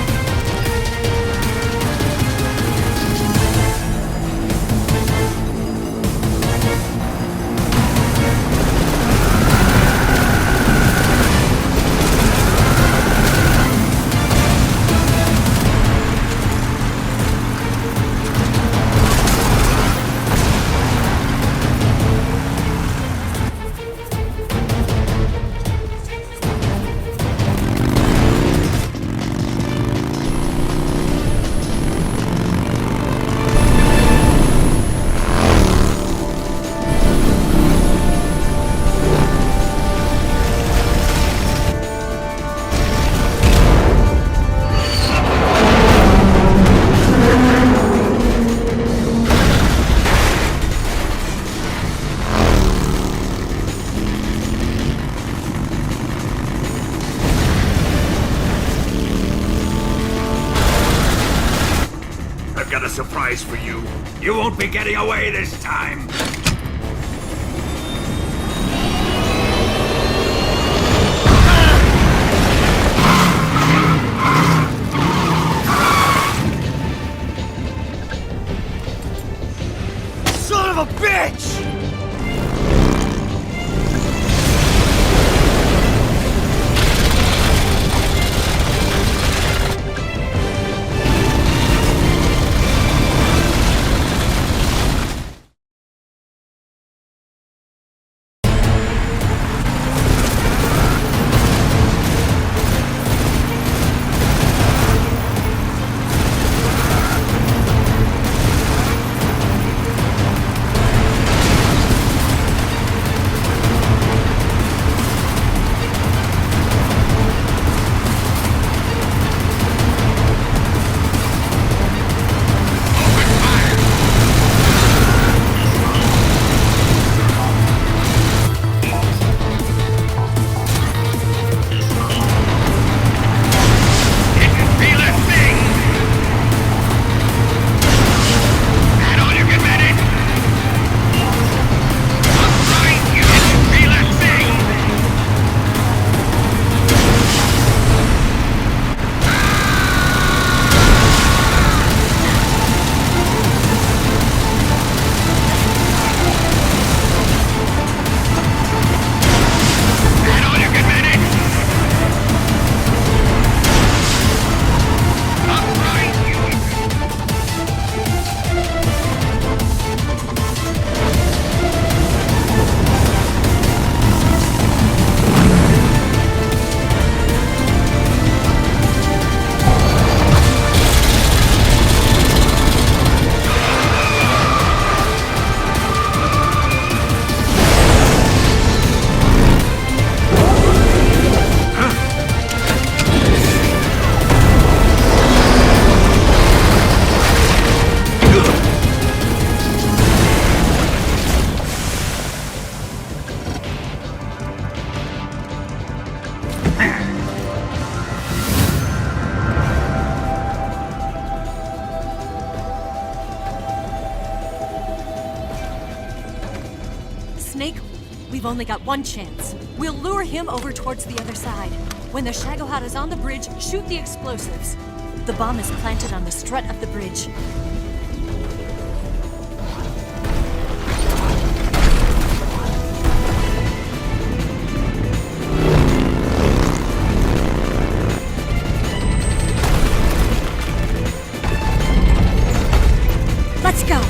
I've got a surprise for you. You won't be getting away this time. Son of a bitch! Snake, we've only got one chance. We'll lure him over towards the other side. When the Shagohod is on the bridge, shoot the explosives. The bomb is planted on the strut of the bridge. Let's go!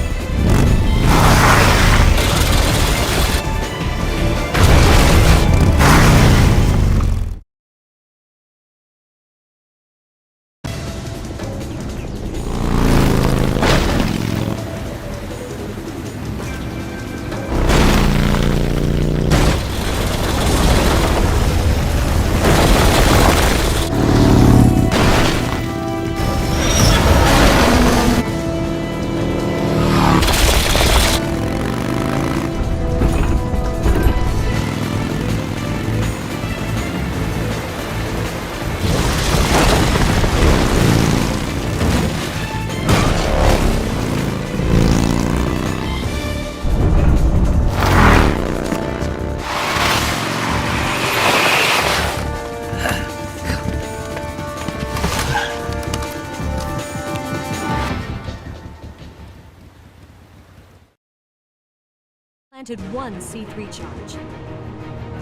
Planted one C3 charge.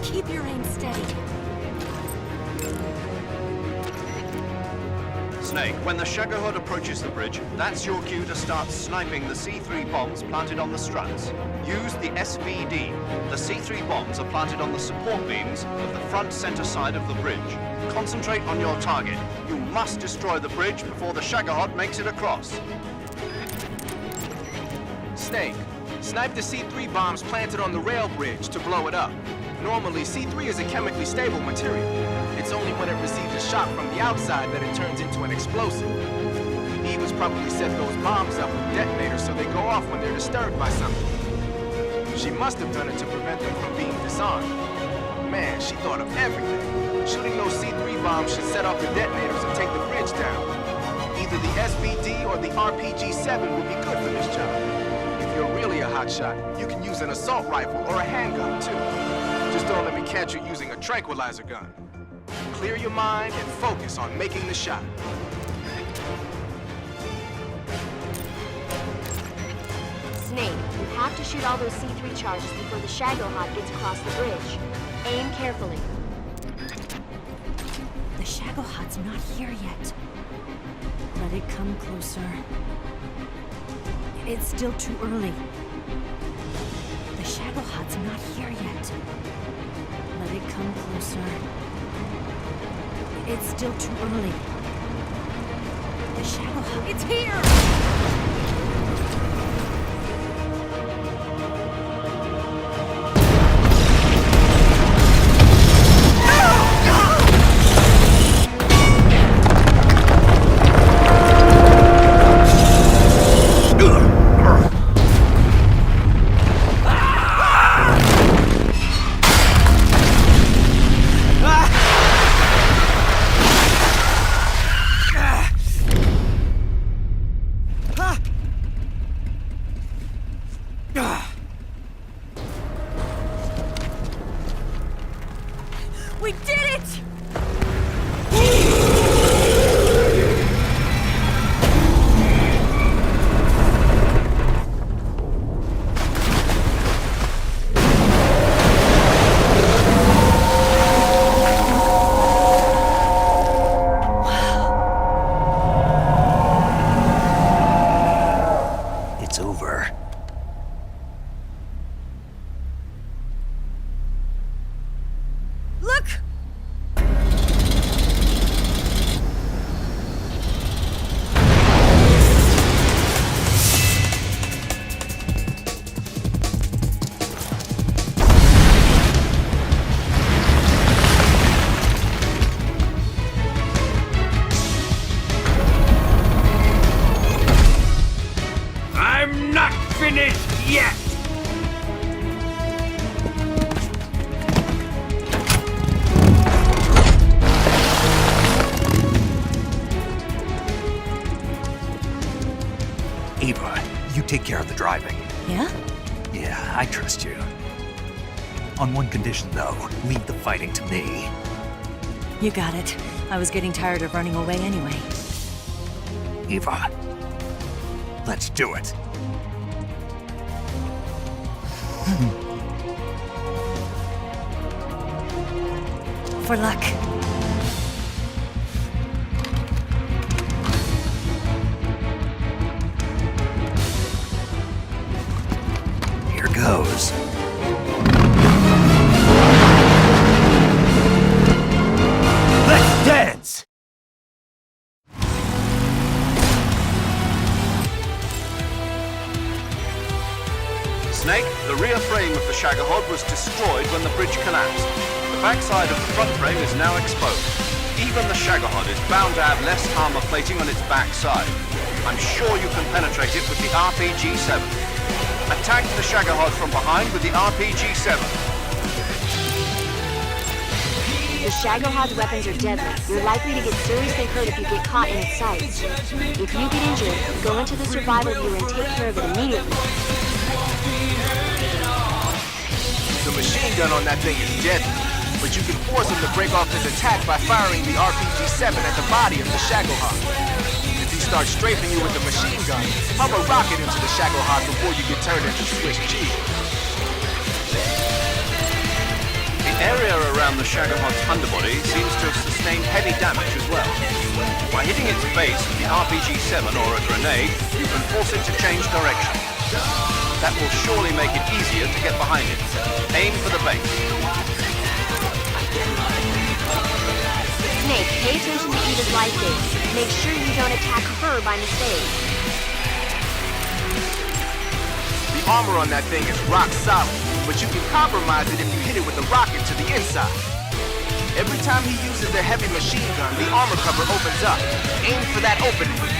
Keep your aim steady. Snake, when the Shagohod approaches the bridge, that's your cue to start sniping the C3 bombs planted on the struts. Use the SVD. The C3 bombs are planted on the support beams of the front center side of the bridge. Concentrate on your target. You must destroy the bridge before the Shagohod makes it across. Snake, snipe the C3 bombs planted on the rail bridge to blow it up. Normally, C3 is a chemically stable material. It's only when it receives a shock from the outside that it turns into an explosive. Eve has probably set those bombs up with detonators so they go off when they're disturbed by something. She must have done it to prevent them from being disarmed. Man, she thought of everything. Shooting those C3 bombs should set off the detonators and take the bridge down. Either the SVD or the RPG-7 would be good for this job. If you're really a hotshot, you can use an assault rifle or a handgun, too. Just don't let me catch you using a tranquilizer gun. Clear your mind and focus on making the shot. Snake, you have to shoot all those C3 charges before the Shagohod gets across the bridge. Aim carefully. The Shagohod's not here yet. Let it come closer. It's still too early. The Shagohod's not here yet. Let it come closer. It's still too early. The Shagohod... It's here! We did it! It's over. Look! I'm not finished yet! Ava, you take care of the driving. Yeah? Yeah, I trust you. On one condition, though, leave the fighting to me. You got it. I was getting tired of running away anyway. Ava, let's do it. For luck. Here goes. Let's dance! Snake, the rear frame of the Shagohod was destroyed when the bridge collapsed. The backside of the front frame is now exposed. Even the Shagohod is bound to have less armor plating on its backside. I'm sure you can penetrate it with the RPG-7. Attack the Shagohod from behind with the RPG-7. The Shagohod's weapons are deadly. You're likely to get seriously hurt if you get caught in its sights. If you get injured, go into the survival view and take care of it immediately. The machine gun on that thing is deadly, but you can force him to break off his attack by firing the RPG-7 at the body of the Shagohod. If he starts strafing you with the machine gun, pump a rocket into the Shagohod before you get turned into Swiss cheese. around the Shagohod's underbody seems to have sustained heavy damage as well. By hitting its base with the RPG-7 or a grenade, you can force it to change direction. That will surely make it easier to get behind it. Aim for the base. Snake, pay attention to Eva's life base. Make sure you don't attack her by mistake. The armor on that thing is rock solid, but you can compromise it if you hit it with a rocket to the inside. Every time he uses the heavy machine gun, the armor cover opens up. Aim for that opening.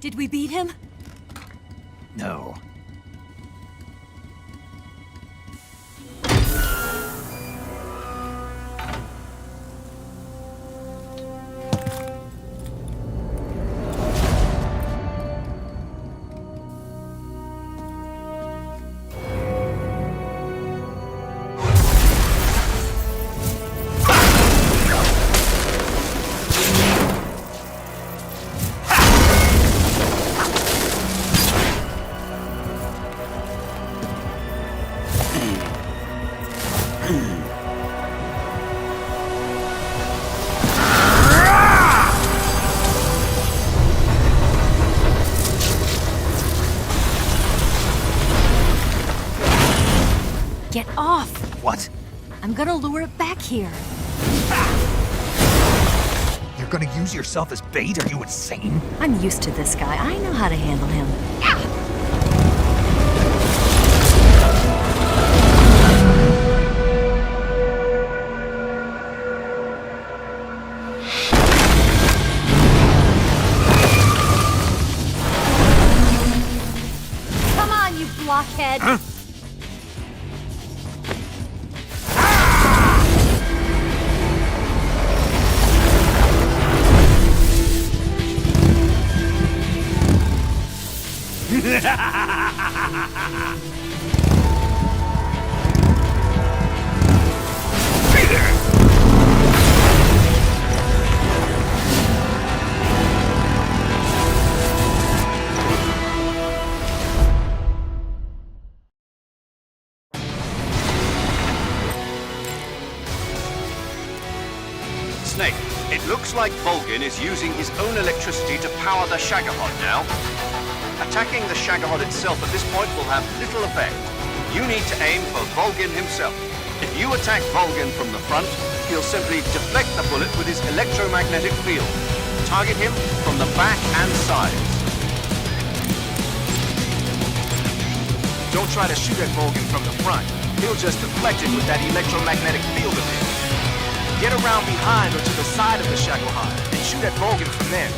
Did we beat him? No. Get off! What? I'm gonna lure it back here. gonna use yourself as bait? Are you insane? I'm used to this guy. I know how to handle him. Come on, you blockhead! Huh? Snake, it looks like Volgin is using his own electricity to power the Shagohod now. Attacking the Shagohod itself at this point will have little effect. You need to aim for Volgin himself. If you attack Volgin from the front, he'll simply deflect the bullet with his electromagnetic field. Target him from the back and sides. Don't try to shoot at Volgin from the front. He'll just deflect it with that electromagnetic field of his. Get around behind or to the side of the Shagohod and shoot at Volgin from there.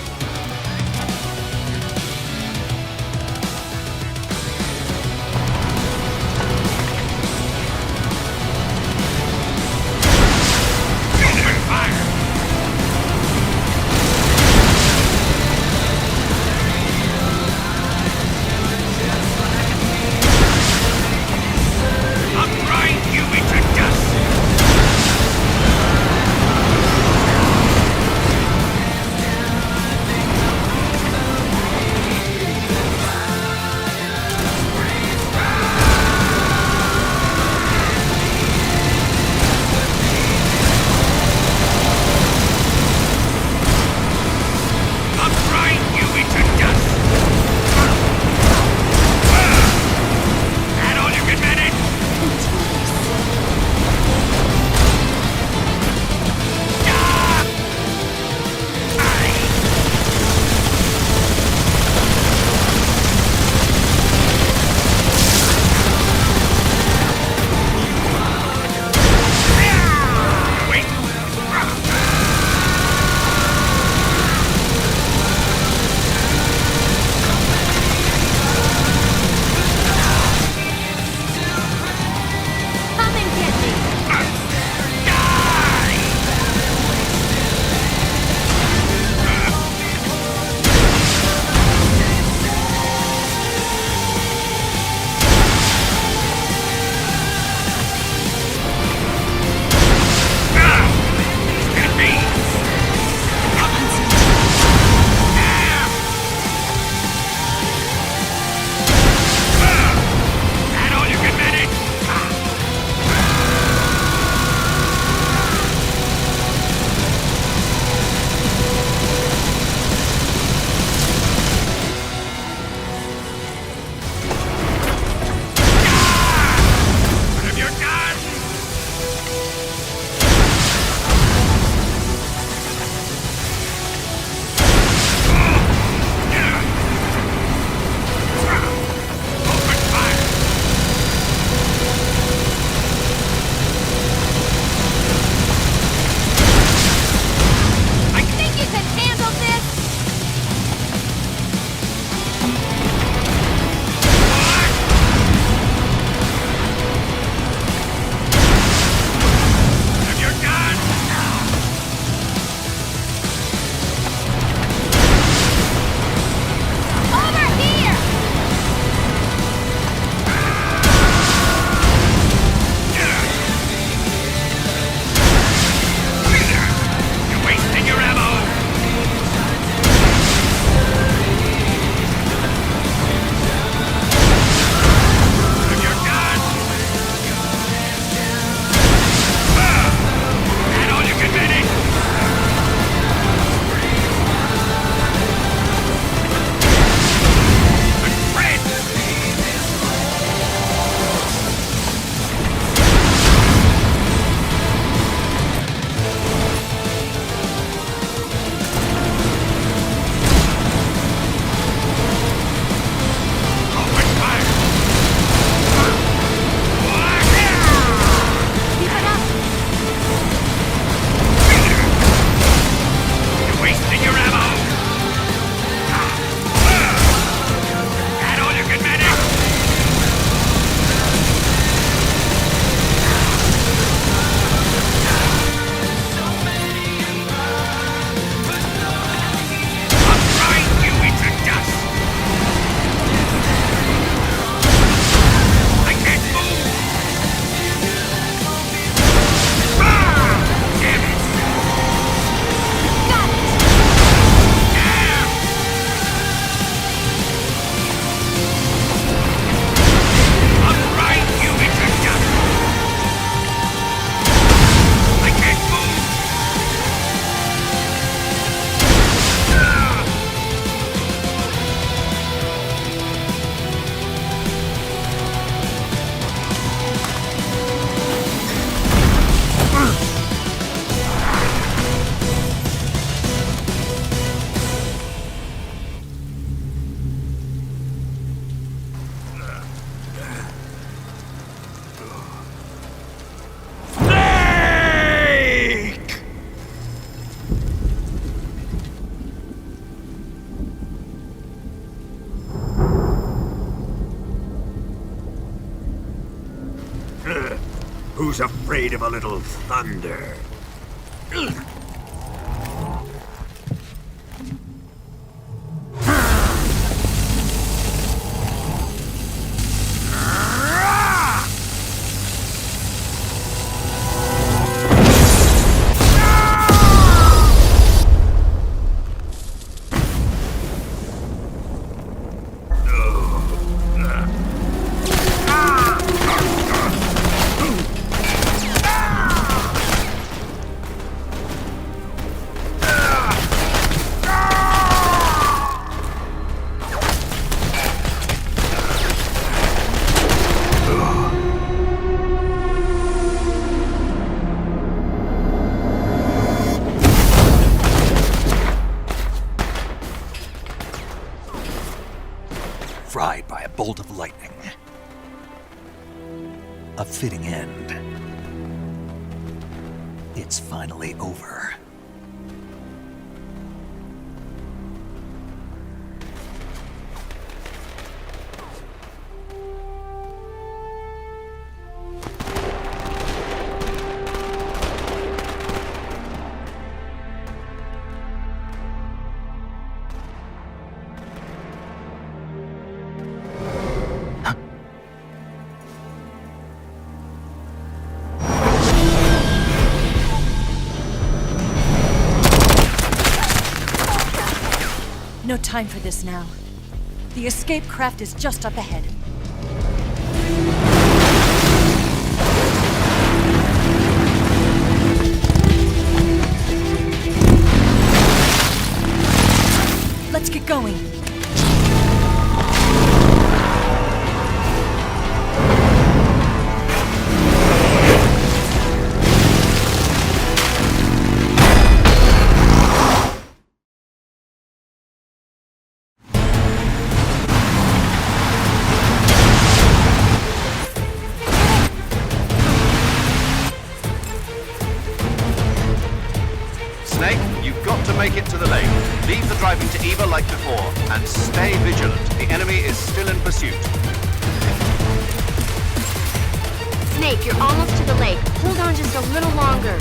Who's afraid of a little thunder? Fried by a bolt of lightning. A fitting end. It's finally over. No time for this now. The escape craft is just up ahead. Let's get going. Snake, you've got to make it to the lake. Leave the driving to Eva like before, and stay vigilant. The enemy is still in pursuit. Snake, you're almost to the lake. Hold on just a little longer.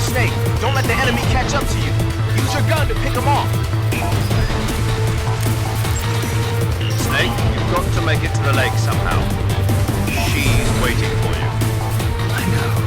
Snake, don't let the enemy catch up to you. Use your gun to pick them off. Snake, you've got to make it to the lake somehow. She's waiting for you. I know.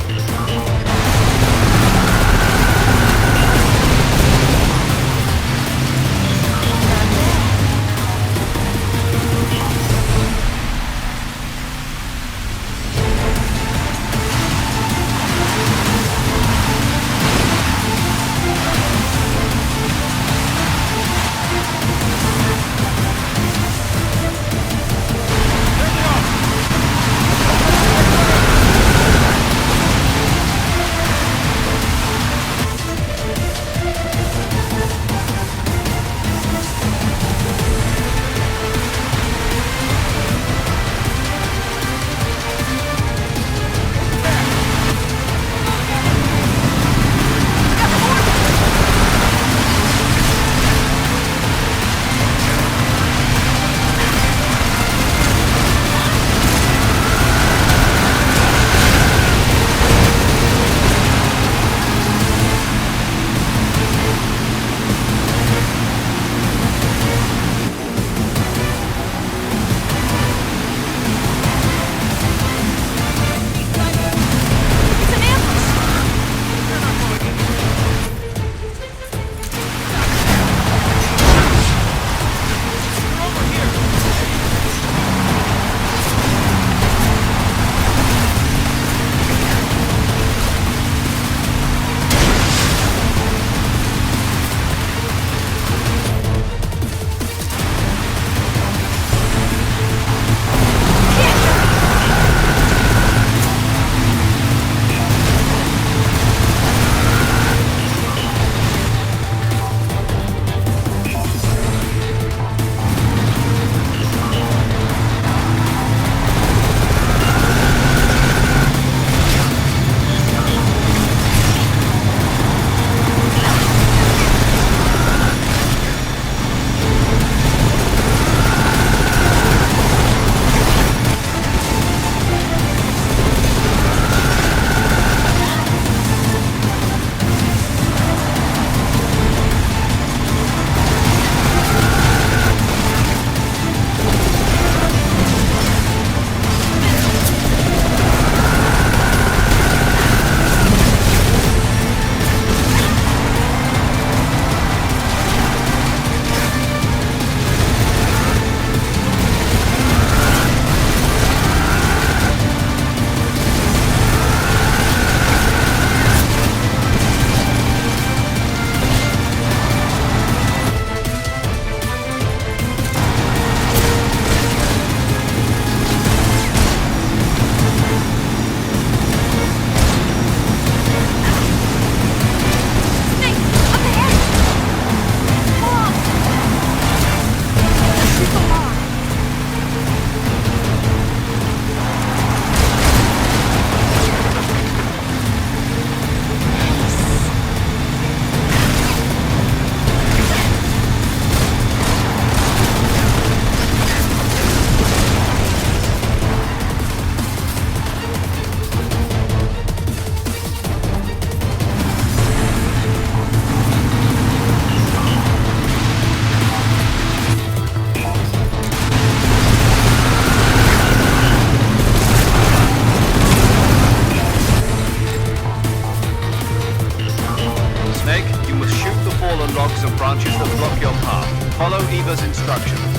branches that block your path. Follow Eva's instructions.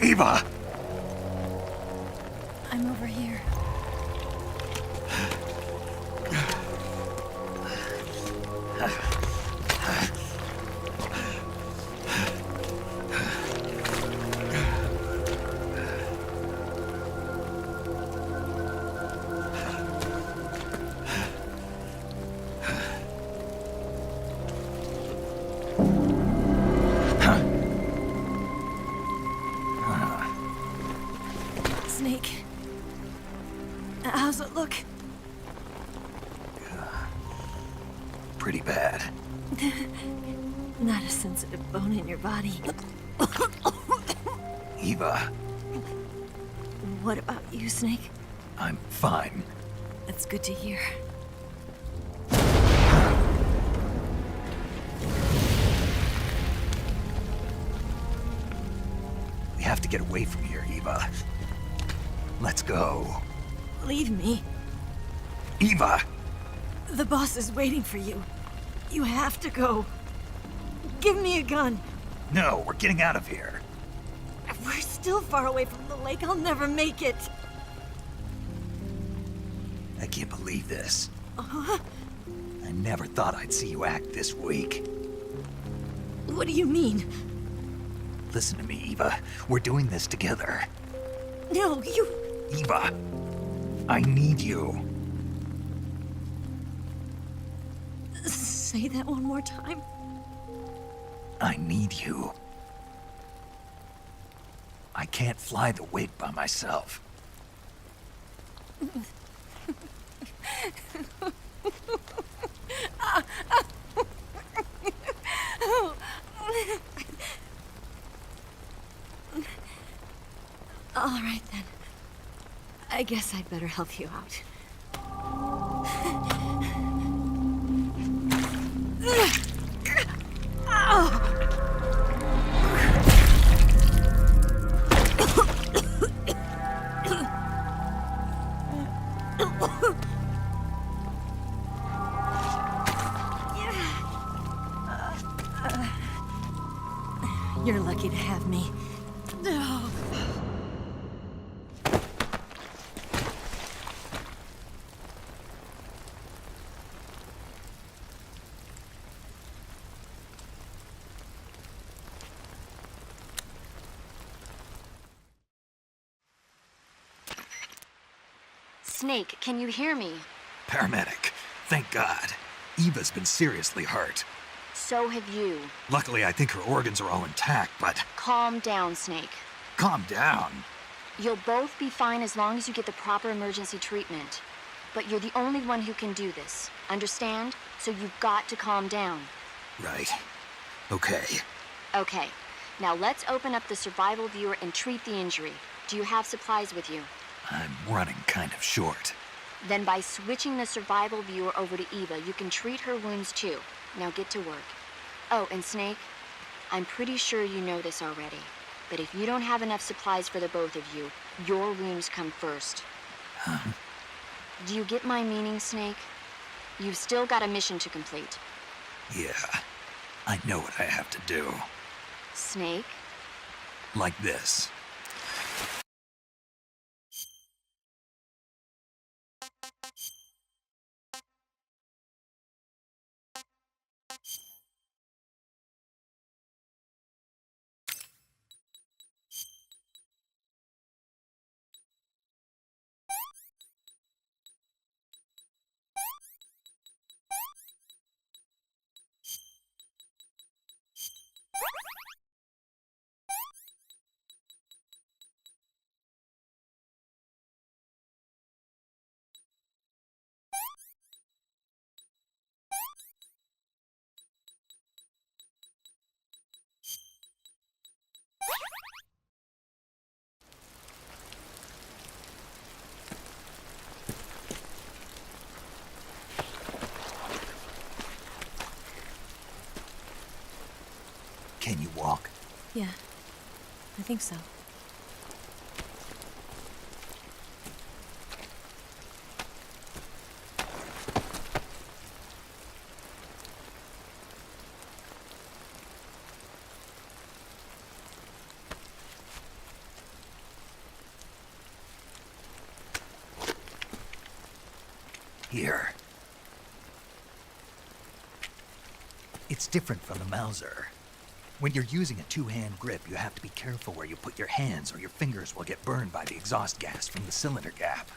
Eva! I'm over here. Snake. How's it look? Pretty bad. Not a sensitive bone in your body. Eva, What about you, Snake? I'm fine. That's good to hear. We have to get away from here, Eva. Let's go. Leave me. Eva! The boss is waiting for you. You have to go. Give me a gun. No, we're getting out of here. We're still far away from the lake. I'll never make it. I can't believe this. Uh-huh. I never thought I'd see you act this weak. What do you mean? Listen to me, Eva. We're doing this together. No, you... Eva, I need you. Say that one more time. I need you. I can't fly the wig by myself. All right, then. I guess I'd better help you out. You're lucky to have me. Snake, can you hear me? Paramedic. Thank God. Eva's been seriously hurt. So have you. Luckily, I think her organs are all intact, but... Calm down, Snake. Calm down. You'll both be fine as long as you get the proper emergency treatment. But you're the only one who can do this. Understand? So you've got to calm down. Right. Okay. Okay. Now let's open up the survival viewer and treat the injury. Do you have supplies with you? I'm running kind of short. Then by switching the survival viewer over to Eva, you can treat her wounds too. Now get to work. Oh, and Snake, I'm pretty sure you know this already, but if you don't have enough supplies for the both of you, your wounds come first. Huh? Do you get my meaning, Snake? You've still got a mission to complete. Yeah. I know what I have to do. Snake? Like this. Can you walk? Yeah, I think so. Here. It's different from the Mauser. When you're using a two-hand grip, you have to be careful where you put your hands or your fingers will get burned by the exhaust gas from the cylinder gap.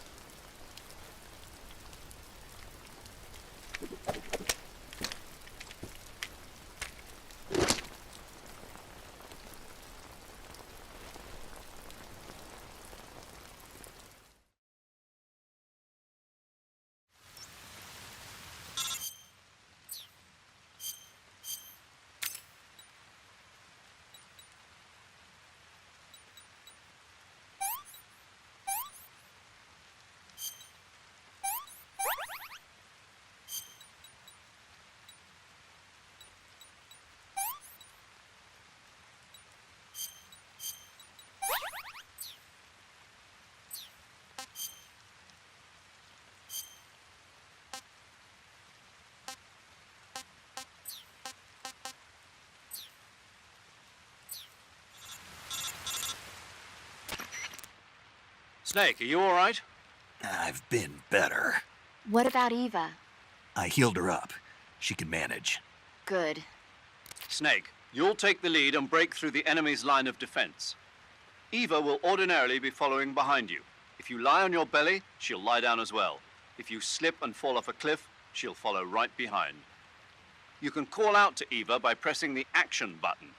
Snake, are you all right? I've been better. What about Eva? I healed her up. She can manage. Good. Snake, you'll take the lead and break through the enemy's line of defense. Eva will ordinarily be following behind you. If you lie on your belly, she'll lie down as well. If you slip and fall off a cliff, she'll follow right behind. You can call out to Eva by pressing the action button.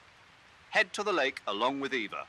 Head to the lake along with Eva.